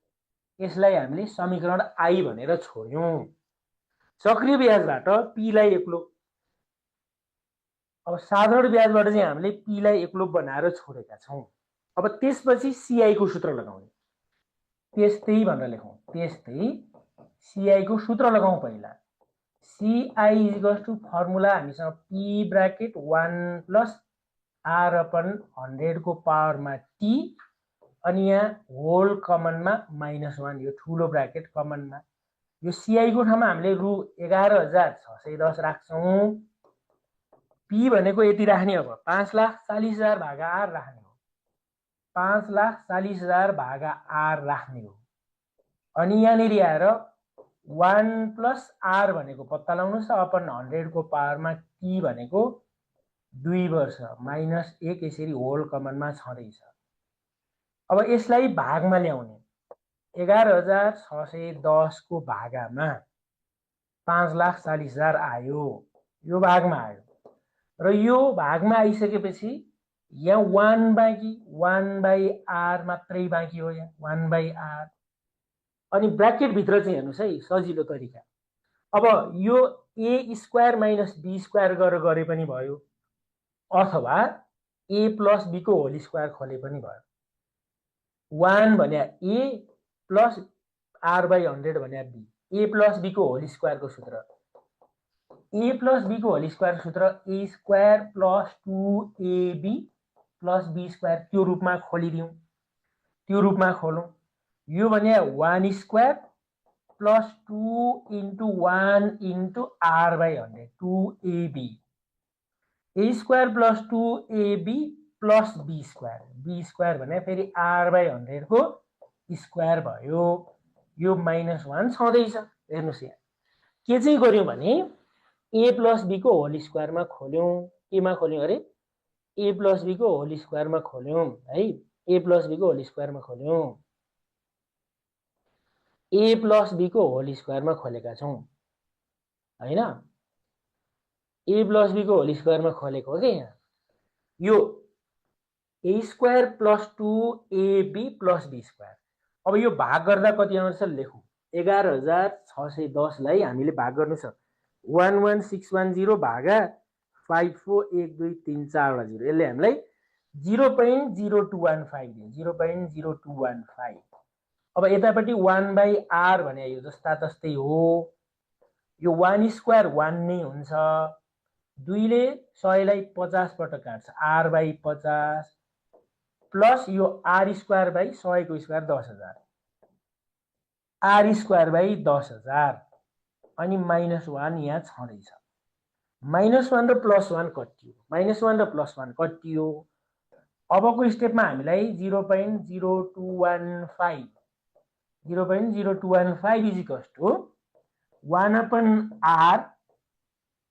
यसलाई हामीले समीकरण आई भनेर छोड्यौं। चक्रीय ब्याजबाट पी लाई एक्लो, अब साधारण ब्याजबाट चाहिँ हामीले पी लाई एक्लो बनाएर छोडेका छौं। अब त्यसपछि सीआई को सूत्र लगाउने, त्यस्तै भनेर लेखौं, त्यस्तै सीआई को सूत्र लगाउँ। पहिला सीआई इक्वल्स टु फर्मुला हामीसँग P bracket 1 plus R upon 100 को पावरमा टी, अनि यहाँ होल कमनमा -1, यो ठुलो ब्राकेट कमनमा। यो सीआई को ठाउँमा हामीले रु 11,610 राख्छौं। पी भनेको यति राख्ने, अब 5,40,000 भागा आर राख्ने हो, 5,40,000 भागा आर राख्ने हो। अनि यहाँनिर आएर 1 प्लस आर भनेको पत्ता लगाउनुस्, अपन 100 को पावरमा टी भनेको 2 वर्ष -1, यसरी होल कमनमा छँदैछ। अब यसलाई भागमा ल्याउने, 11,610 को भागामा 5,40,000 आयो, यो भागमा आयो। र यो भागमा आइसकेपछि यहाँ 1 बाँकी, 1/r मात्रै बाँकी हो, यहाँ 1/r। अनि ब्राकेट भित्र चाहिँ हेर्नुस् है, सजिलो तरिका। अब यो a square minus b square गरेर गरे पनि भयो, अथवा a प्लस b को होल स्क्वायर खोले पनि भयो। 1 भने a प्लस r/100 भने b, a प्लस b को होल स्क्वायर को सूत्र, a प्लस b को होल स्क्वायर सूत्र a square plus 2ab plus b square, त्यो रूपमा खोलिदिउँ, त्यो रूपमा खोलौं। यो भने 1 square plus 2 into 1 into r/100, 2ab, a square plus 2ab plus b square, b square भने फेरि r/100 को स्क्वायर भयो। यो -1 छँदैछ। हेर्नुस् यहाँ के चाहिँ गर्यौं भने a प्लस b को होल स्क्वायरमा खोल्यौं, केमा खोल्यौं अरे, a प्लस b को होल स्क्वायरमा खोल्यौं है, a प्लस b को होल स्क्वायरमा खोल्यौं, a प्लस b को होल स्क्वायरमा खोलेका छौं हैन। a प्लस b को होल स्क्वायरमा खोलेको हो के यहाँ। यो a square plus 2ab plus b square. अब यो भाग गर्दा कति आउँछ लेखौं, 11,610 लाई हामीले भाग गर्नु छ 11610 भागा 541234 यसले हामीलाई 0.0215 दिन्छ, 0.0215। अब यतापट्टि 1/r भने यो जस्ता तस्तै हो, यो 1 स्क्वायर 1 नै हुन्छ, 2 ले 100 लाई 50 पटक काट्छ, r/50 प्लस यो r स्क्वायर बाइ 100 को स्क्वायर 10,000, r स्क्वायर बाइ 10,000 अनि -1 यहाँ छँदैछ। -1 र +1 कटियो, -1 र +1 कटियो। अबको स्टेपमा हामीलाई 0.0215 इज इक्वल्स टु 1/r,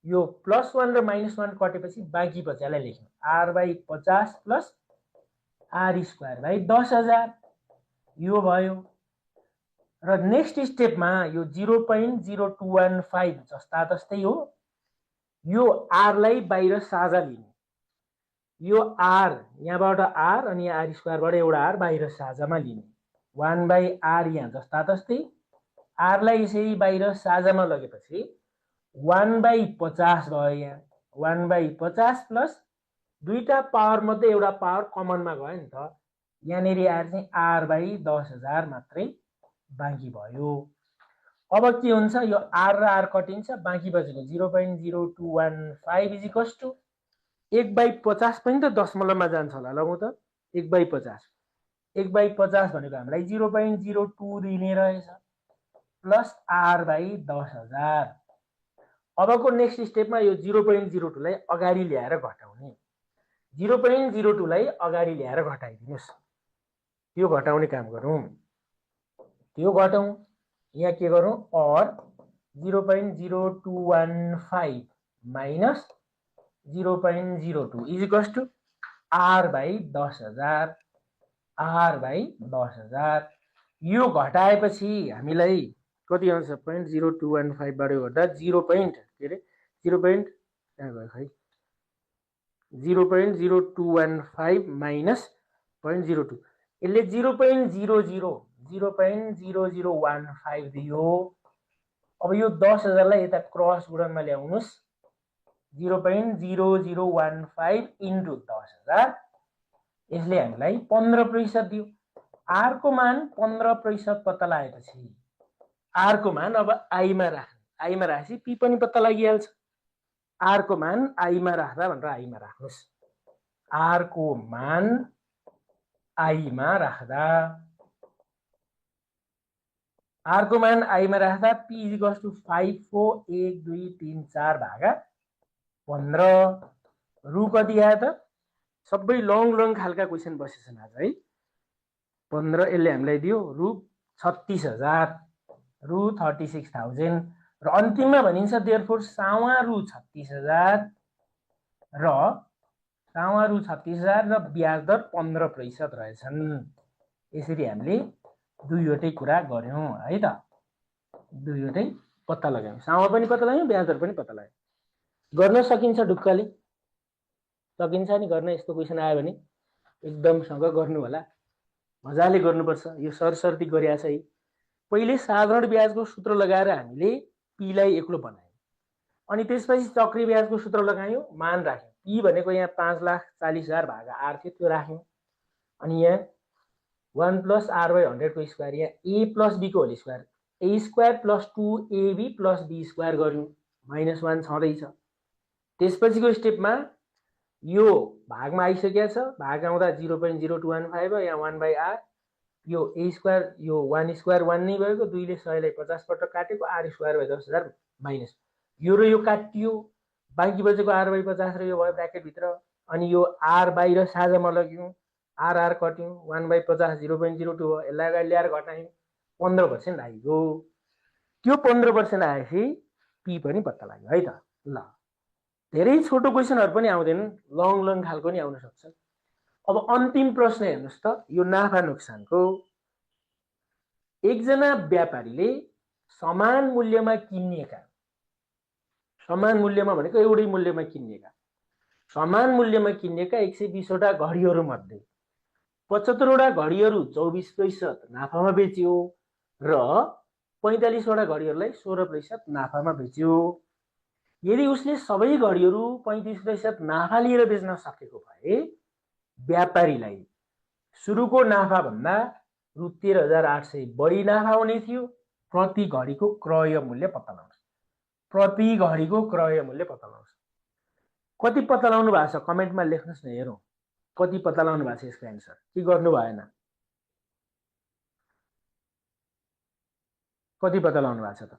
यो +1 र -1 कटेपछि बाँकी बचालाई लेख्नु, r/50 plus r square by 10,000, यो भयो। र नेक्स्ट स्टेपमा यो 0.0215 जस्ता तस्तै हो, यो r लाई बाहिर साझा लिने, यो आर यहाँबाट आर अनि आर स्क्वायरबाट एउटा आर बाहिर साझामा लिने 1/r यहाँ जस्ता तस्तै आरलाई यसरी बाहिर साझामा लगेपछि 1/50 भयो यहाँ 1/50 प्लस दुईटा पावर मध्ये एउटा पावर कमनमा गयो नि त यहाँनिर आएर चाहिँ r/10,000 मात्रै बाँकी भयो। अब के हुन्छ यो आर र आर कटिन्छ बाँकी बचेको 0.0215 इजिकल्स टु 1/50 पनि त दशमलवमा जान्छ होला ल त 1/50 1/50 भनेको हामीलाई 0.02 दिने रहेछ प्लस r/10,000। अबको नेक्स्ट स्टेपमा यो 0.02 लाई अगाडि ल्याएर घटाउने 0.02 लाई अगाडि ल्याएर घटाइदिनुस् त्यो घटाउने काम गरौँ त्यो घटाउँ यहाँ के गरौँ और 0.0215 minus 0.02 equals to r/10,000 r/10,000 यो घटाएपछि हामीलाई कति आउँछ 0.0215 बाट गर्दा 0.0215 माइनस 0.02 यसले 0.0015 दियो। अब यो 10,000 लाई यता क्रस गुणनमा ल्याउनुस् 0.0015 इन्टु 10,000 यसले हामीलाई 15% दियो। r को मान 15% पत्ता लगाएपछि r को मान अब i मा राखेपछि p पनि पत्ता लागिहाल्छ। r को मान i मा राख्दा भनेर i मा राख्नुस् r को मान i मा राख्दा r को मान i मा राख्दा p इक्वल्स टु 54123 भागा 15 रु कति आयो त सबै लङ खालका क्वेशन बसेछन् आज है 15 यसले हामीलाई दियो रु 36,000 रु 36,000 र अन्तिममा भनिन्छ देयरफोर सावा रु 36,000 र ब्याज दर 15% रहेछन्। यसरी हामीले दुईवटै कुरा गर्यौं है त दुईवटै पत्ता लगायौं सावा पनि पत्ता लगायौं ब्याज दर पनि पत्ता लगायौं। गर्न सकिन्छ ढुक्कले सकिन्छ नि गर्न यस्तो क्वेशन आयो भने एकदमसँग गर्नु होला मजाले गर्नुपर्छ यो सरसर्ती गरिया छ है। पहिले साधारण ब्याजको सूत्र लगाएर हामीले p लाई एक्लो बनायौं अनि त्यसपछि चक्री ब्याजको सूत्र लगायौं मान राख्यौं p भनेको यहाँ 5,40,000 भागा r थियो त्यो राख्यौं अनि यहाँ 1 प्लस r/100 को स्क्वायर यहाँ a प्लस b को whole square a square plus 2ab plus b square गर्यौं -1 छँदैछ। त्यसपछिको स्टेपमा यो भागमा आइसकेको छ भाग आउँदा 0.0215 भयो यहाँ 1/r यो a स्क्वायर यो 1 स्क्वायर 1 नै भएको 2 ले 100 लाई 50 पटक काटेको r स्क्वायर बाइ 10,000 माइनस यो र यो काटियो बाँकी बचेको r/50 र यो भयो ब्र्याकेट भित्र अनि यो r बाहिर साझामा लग्यौं r कट्यौं 1/50 0.02 हो यसलाई अगाडि ल्याएर घटायौं 15% आइयो त्यो 15% आएपछि p पनि पत्ता लाग्यो है त ल। धेरै छोटो क्वेशनहरु पनि आउँदैनन् लङ खालको नि आउन सक्छ। अब अन्तिम प्रश्न हेर्नुस् त यो नाफा नोक्सानको एकजना व्यापारीले समान मूल्यमा किन्नेका समान मूल्यमा भनेको एउटै मूल्यमा किन्नेका समान मूल्यमा किन्नेका 120 वटा घडीहरु मध्ये 75 वटा घडीहरु 24% नाफामा बेच्यो र 45 वटा घडीहरुलाई 16% नाफामा बेच्यो। यदि उसले सबै घडीहरु 35% नाफा लिएर बेच्न सकेको भए व्यापारीलाई सुरुको नाफा भन्दा रु 13,800 बढी नाफा हुने थियो। प्रति घडीको क्रय मूल्य पत्ता लगाउनुस् प्रति घडीको क्रय मूल्य पत्ता लगाउनुस् कति पत्ता लगाउनु भएको छ कमेन्टमा लेख्नुस् न हेरौं कति पत्ता लगाउनु भएको छ यसको एन्सर के गर्नु भएन कति पत्ता लगाउनु भएको छ त।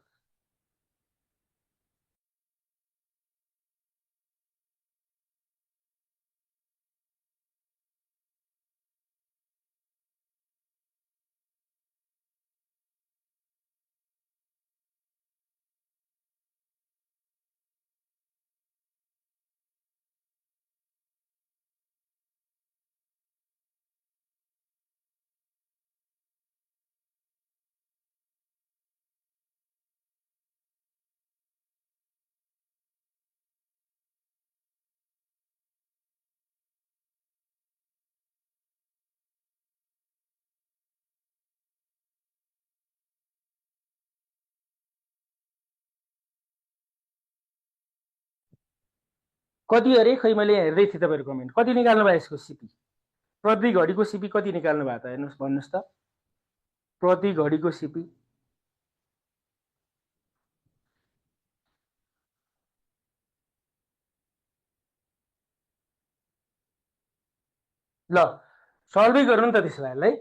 कति अरे खै मैले हेर्दै थिएँ तपाईँहरू कमेन्ट कति निकाल्नु भयो यसको सिपी प्रति घडीको सिपी कति निकाल्नु भयो त हेर्नुहोस् भन्नुहोस् त प्रति घडीको सिपी ल सल्भै गरौँ त त्यसलाई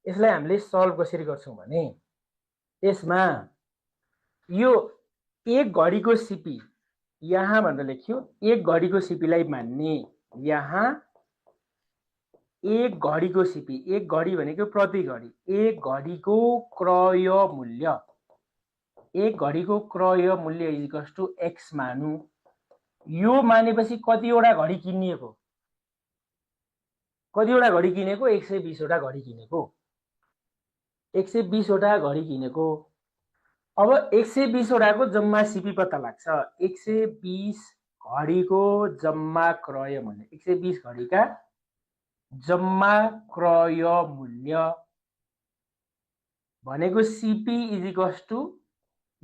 यसलाई हामीले सल्भ कसरी गर्छौँ भने यसमा यो एक घडीको सिपी यहाँ भनेर लेख्यो एक घडीको सिपीलाई मान्ने यहाँ एक घडीको सिपी एक घडी भनेको प्रति घडी एक घडीको क्रय मूल्य एक घडीको क्रय मूल्य इक्वल्स टु एक्स मानु यो मानेपछि कतिवटा घडी किनिएको कतिवटा घडी किनेको 120 वटा घडी किनेको 120 वटा घडी किनेको अब 120 वटाको जम्मा सिपी पत्ता लाग्छ 120 घडीको जम्मा क्रय मूल्य 120 घडीका जम्मा क्रय मूल्य भनेको सिपी इज इक्वल्स टु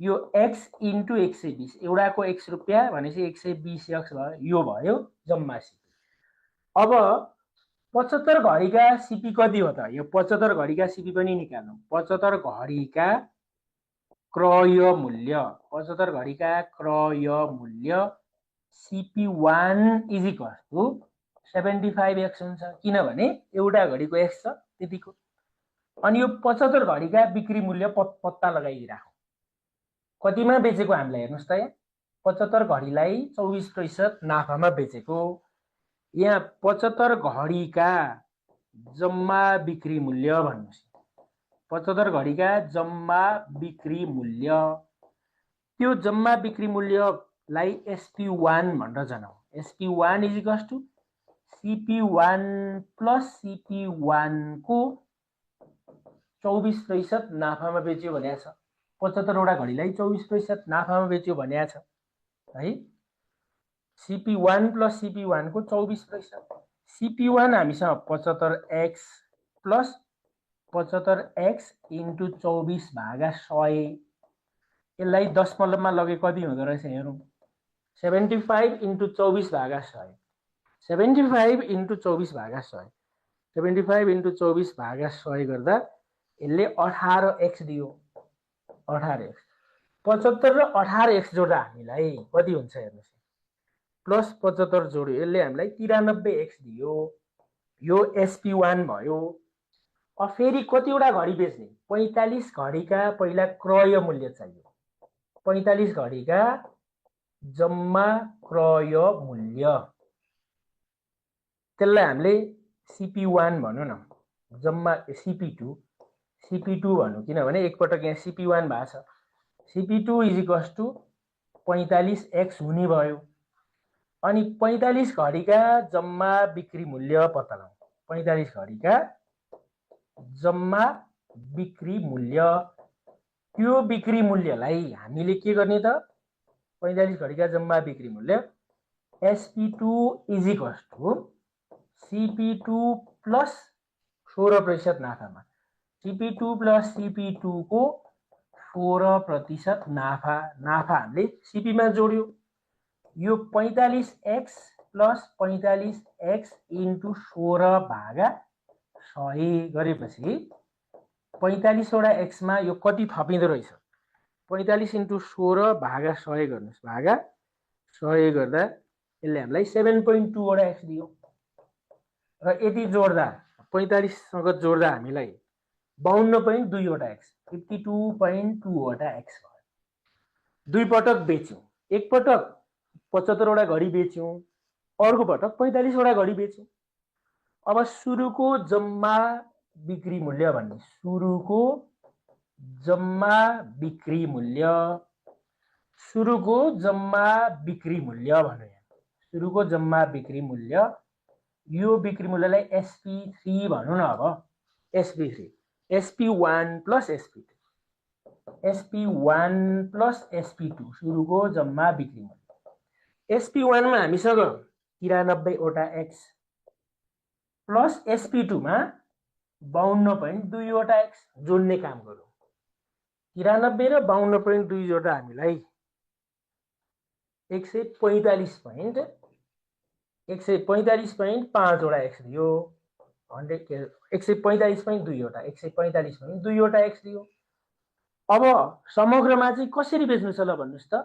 यो एक्स इन्टु 120 एउटाको एक्स रुपियाँ भनेपछि 120 एक्स भयो यो भयो जम्मा सिपी अब 75 घडीका सिपी कति हो त यो 75 घडीका सिपी पनि निकाल्नु 75 घडीका क्रय मूल्य 75 घडीका क्रय मूल्य CP1 is equals to 75x हुन्छ किनभने एउटा घडीको x छ त्यतिको अनि यो 75 घडीका बिक्री मूल्य पत्ता लगाइराखौँ कतिमा बेचेको हामीलाई हेर्नुस् त यहाँ 75 घडीलाई 24% नाफामा बेचेको यहाँ 75 घडीका जम्मा बिक्री मूल्य भन्नुस् 75 घडीका जम्मा बिक्री मूल्य त्यो जम्मा बिक्री मूल्यलाई SP1 भनेर जनाऊ SP1 is equals to CP1 plus CP1 को 24% नाफामा बेच्यो भनेको छ 75 वटा घडीलाई 24% नाफामा बेच्यो भनेको छ है CP1 प्लस CP1 को 24% CP1 हामीसँग 75x प्लस 75x इन्टु 24 भागा 100 यसलाई दशमलवमा लगे कति हुँदो रहेछ हेरौँ 75 इन्टु 24 भागा 100 75 इन्टु 24 भागा 100 75 इन्टु 24 भागा 100 गर्दा यसले 18x दियो 18x 75 र 18x जोड्दा हामीलाई कति हुन्छ हेर्नुहोस् प्लस 75 जोड्यो यसले हामीलाई 93x दियो यो SP1 भयो अब फेरि कतिवटा घडी बेच्ने 45 घडीका पहिला क्रय मूल्य चाहियो 45 घडीका जम्मा क्रय मूल्य त्यसलाई हामीले CP1 भनौँ न जम्मा CP2 भनौँ किनभने एकपटक यहाँ CP1 भएको छ CP2 is equals to 45x हुने भयो अनि 45 घडीका जम्मा बिक्री मूल्य पत्ता लगाउँ 45 घडीका जम्मा बिक्री मूल्य त्यो बिक्री मूल्यलाई हामीले के गर्ने त 45 घडीका जम्मा बिक्री मूल्य SP2 is equals to CP2 plus 16% नाफामा CP2 प्लस CP2 को 16% नाफा हामीले CP मा जोड्यो यो 45x प्लस 45x इन्टु 16 भागा 100 गरेपछि 45 वटा x मा यो कति थपिँदो रहेछ 45 इन्टु 16 भागा 100 गर्नुस् भागा 100 गर्दा यसले हामीलाई 7.2 वटा x दियो र यति जोड्दा 45 सँग जोड्दा हामीलाई 52.2 वटा x 52.2 वटा x भयो दुई पटक बेच्यौं एक पटक 75 वटा घडी बेच्यौं अर्को पटक 45 वटा घडी बेच्यौं अब सुरुको जम्मा बिक्री मूल्य भन्ने सुरुको जम्मा बिक्री मूल्य सुरुको जम्मा बिक्री मूल्य भन्नु यहाँ सुरुको जम्मा बिक्री मूल्य यो बिक्री मूल्यलाई SP3 भनौँ न अब SP3 SP1 plus SP2 SP1 plus SP2 सुरुको जम्मा बिक्री मूल्य SP1 मा हामीसँग 93 वटा x प्लस SP2 मा 52.2 वटा x जोड्ने काम गरौँ 93 र 52.2 जोड्दा हामीलाई 145.2 145.5 वटा एक्स दियो 145.2 वटा 145.2 वटा एक्स दियो। अब समग्रमा चाहिँ कसरी बेच्नु छ ल भन्नुस् त।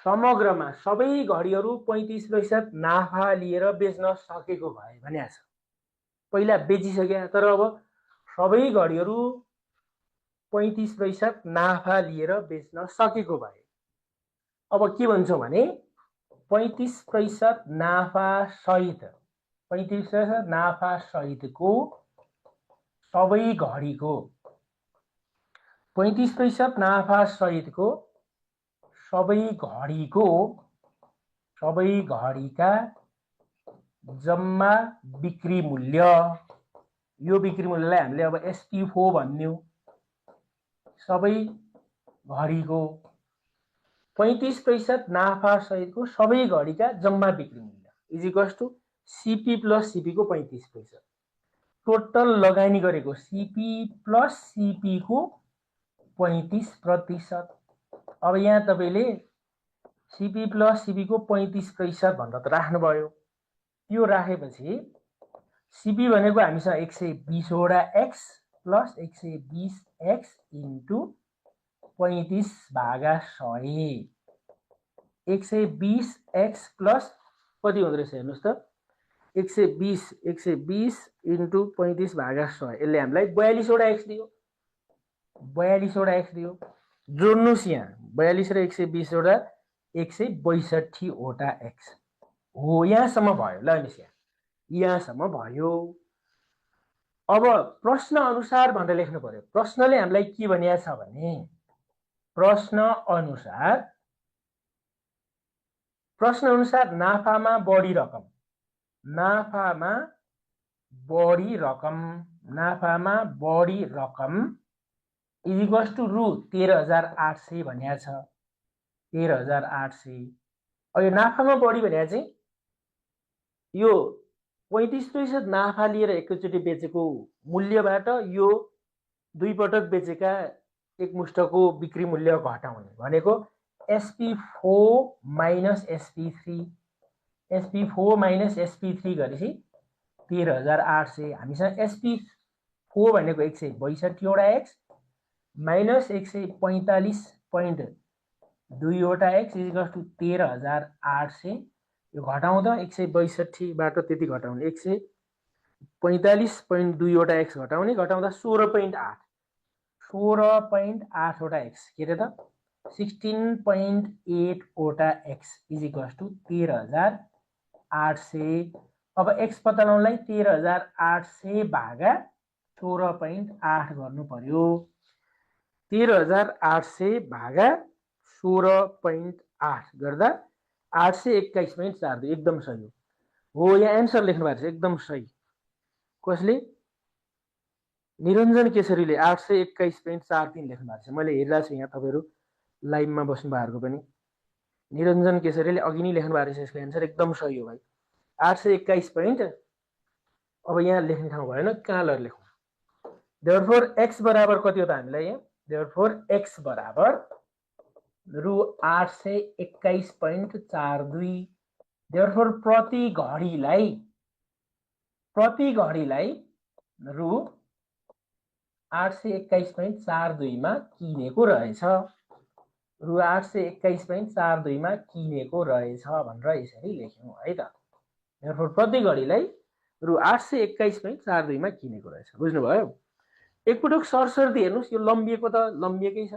समग्रमा सबै घडीहरू 35% नाफा लिएर बेच्न सकेको भए भने छ। पहिला बेचिसक्या तर अब सबै घडीहरू 35% नाफा लिएर बेच्न सकेको भए अब के भन्छौँ भने 35% नाफा सहित 35% नाफा सहितको सबै घडीको 35% नाफा सहितको सबै घडीका जम्मा बिक्री मूल्य, यो बिक्री मूल्यलाई हामीले अब SP4 भन्यौं। सबै घडीको 35% नाफा सहितको सबै घडीका जम्मा बिक्री मूल्य is equals to CP plus CP को 35%। टोटल लगानी गरेको CP प्लस CP को 35%। अब यहाँ तपाईले CP प्लस CP को 35% भनेर त राख्नुभयो। त्यो राखेपछि CP भनेको हामीसँग 120 वटा x प्लस 120 x इन्टु 35 भागा 100 120 x प्लस कति हुँदो रहेछ हेर्नुस् त 120 इन्टु 35 भागा 100 यसले हामीलाई 42 वटा x दियो। 42 वटा x दियो। जोड्नुस् यहाँ 42 र 120 वटा 162 वटा x हो। यहाँसम्म भयो ल। हेर्नुस् यहाँसम्म भयो। अब प्रश्न अनुसार भनेर लेख्नु पर्यो। प्रश्नले हामीलाई के भनिया छ भने प्रश्न अनुसार नाफामा बढी रकम इज इक्वल्स टु रु 13,800 भनिया छ। 13,800। अब यो नाफामा बढी भने चाहिँ यो 35% नाफा लिएर एकैचोटि बेचेको मूल्यबाट यो दुई पटक बेचेका एकमुष्टको बिक्री मूल्य घटाउने भनेको SP4 minus SP3 SP4 minus SP3 गरेपछि 13,800। हामीसँग SP4 भनेको 162 वटा x माइनस 145.2 वटा x इज इक्वल्स टु 13,800। यो घटाउँदा 162 बाट त्यति घटाउने 145.2 वटा x घटाउँदा 16.8 वटा x के अरे त 16.8 वटा x इज इक्वल्स टु 13,800। अब x पत्ता लगाउनलाई 13,800 भागा 16.8 गर्नु पर्यो। 13,800 भागा 16.8 गर्दा 821.42 एकदम सही हो। यहाँ एन्सर लेख्नु भएको छ एकदम सही। कसले? निरञ्जन केसरीले 821.43 लेख्नु भएको छ। मैले हेरिरहेको छु यहाँ तपाईहरु लाइभमा बस्नु भएको पनि निरञ्जन केसरीले अघि नै लेख्नु भएको छ। यसको एन्सर एकदम सही हो भाइ 821. अब यहाँ लेख्ने ठाउँ भएन, कहाँ लर लेखौँ। देयरफोर x बराबर कति हो त हामीलाई यहाँ? देयरफोर x बराबर रु 821.42। देयरफोर प्रति घडीलाई रु 821.42 मा किनेको रहेछ। रु 821.42 मा किनेको रहेछ भनेर यसरी लेख्यौं है त। देयरफोर प्रति घडीलाई रु 821.42 मा किनेको रहेछ। बुझ्नुभयो? एकपटक सरसर्ती हेर्नुस्, यो लम्बिएको त लम्बिएकै छ,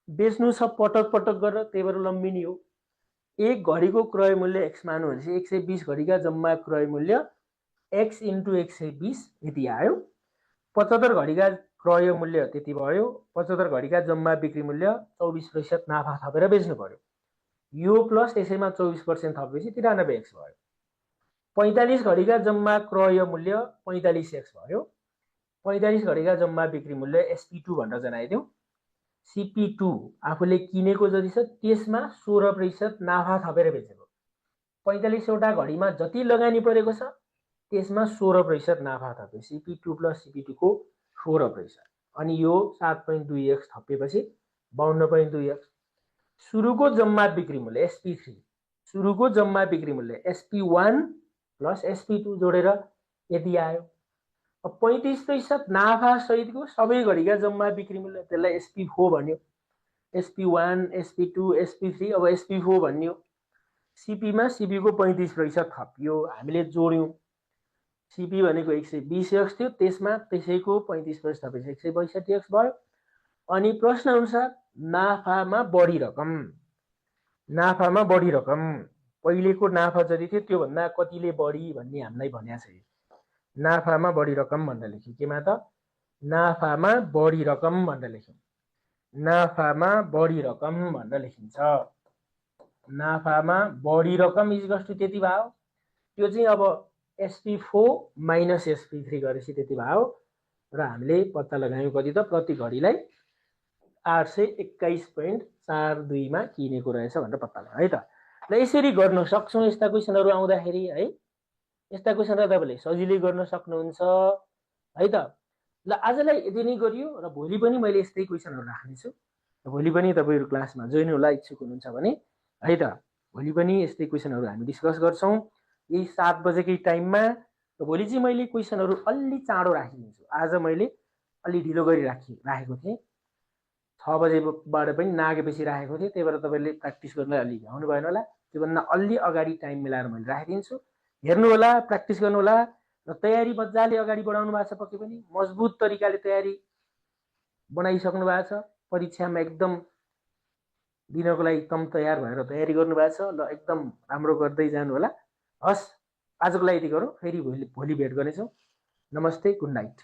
बेच्नु छ पटक पटक गरेर, त्यही भएर लम्बिनी हो। एक घडीको क्रय मूल्य x मान्नु भनेपछि 120 घडीका जम्मा क्रय मूल्य x इन्टु 120 यति आयो। 75 घडीका क्रय मूल्य त्यति भयो। 75 घडीका जम्मा बिक्री मूल्य 24% नाफा थपेर बेच्नु पर्यो। यो प्लस यसैमा 24% थपेपछि 93x भयो। 45 घडीका जम्मा क्रय मूल्य 45x भयो। 45 घडीका जम्मा बिक्री मूल्य SP2 भनेर जनाइदिउँ। CP2 आफूले किनेको जति छ त्यसमा 16% नाफा थपेर बेचेको। 45 वटा घडीमा जति लगानी परेको छ त्यसमा 16% नाफा थप्यो। CP2 प्लस CP2 को 16%। अनि यो 7.2x थपेपछि 52.2x। सुरुको जम्मा बिक्री मूल्य SP3 सुरुको जम्मा बिक्री मूल्य SP1 प्लस SP2 जोडेर यति आयो। अब 35% नाफा सहितको सबै घडीका जम्मा बिक्री मूल्य, त्यसलाई SP4 भन्यो। SP1 SP2 SP3 अब SP4 भन्यो। सिपीमा सिपीको 35% थपियो, हामीले जोड्यौं। सिपी भनेको 120 थियो, त्यसमा त्यसैको 35% थपेपछि 162 भयो। अनि प्रश्न अनुसार नाफामा बढी रकम, नाफामा बढी रकम पहिलेको नाफा जति थियो त्योभन्दा कतिले बढी भन्ने हामीलाई भनेको छ। नाफामा बढी रकम भनेर लेख्यौँ। केमा त नाफामा बढी रकम भनेर लेख्यौँ। नाफामा बढी रकम भनेर लेखिन्छ। नाफामा बढी रकम इज त्यति भयो। त्यो चाहिँ अब SP4 माइनस SP3 गरेपछि त्यति भयो र हामीले पत्ता लगायौँ कति त प्रति घडीलाई 821.42 मा किनेको रहेछ भनेर पत्ता लगायौँ है त। ल यसरी गर्न सक्छौँ यस्ता क्वेसनहरू आउँदाखेरि है। यस्ता क्वेसनहरू तपाईले सजिलै गर्न सक्नुहुन्छ है त। ल आजलाई यति नै गरियो र भोलि पनि मैले यस्तै क्वेसनहरू राख्नेछु। भोलि पनि तपाईहरु क्लासमा जोइन होला इच्छुक हुनुहुन्छ भने है त। भोलि पनि यस्तै क्वेसनहरू हामी डिस्कस गर्छौं यही 7 बजेकै टाइममा। र भोलि चाहिँ मैले क्वेसनहरू अलि चाँडो राखिदिन्छु। आज मैले अलि ढिलो गरी राखेको थिएँ, 6 बजेबाट पनि नागेपछि राखेको थिएँ। त्यही भएर तपाईले प्र्याक्टिस गर्नलाई अलि भ्याउनु भएन होला। त्योभन्दा अलि अगाडि टाइम मिलाएर मैले राखिदिन्छु। हेर्नु होला, प्र्याक्टिस गर्नु होला र तयारी मजाले अगाडि बढाउनु भएको छ। पक्कै पनि मजबुत तरिकाले तयारी बनाइसक्नु भएको छ। परीक्षामा एकदम दिनको लागि एकदम तयार भएर तयारी गर्नु भएको छ। ल एकदम राम्रो गर्दै जानु होला। हस्, आजको लागि यति गरौँ, फेरि भोलि भेट गर्नेछौँ। नमस्ते, गुड नाइट।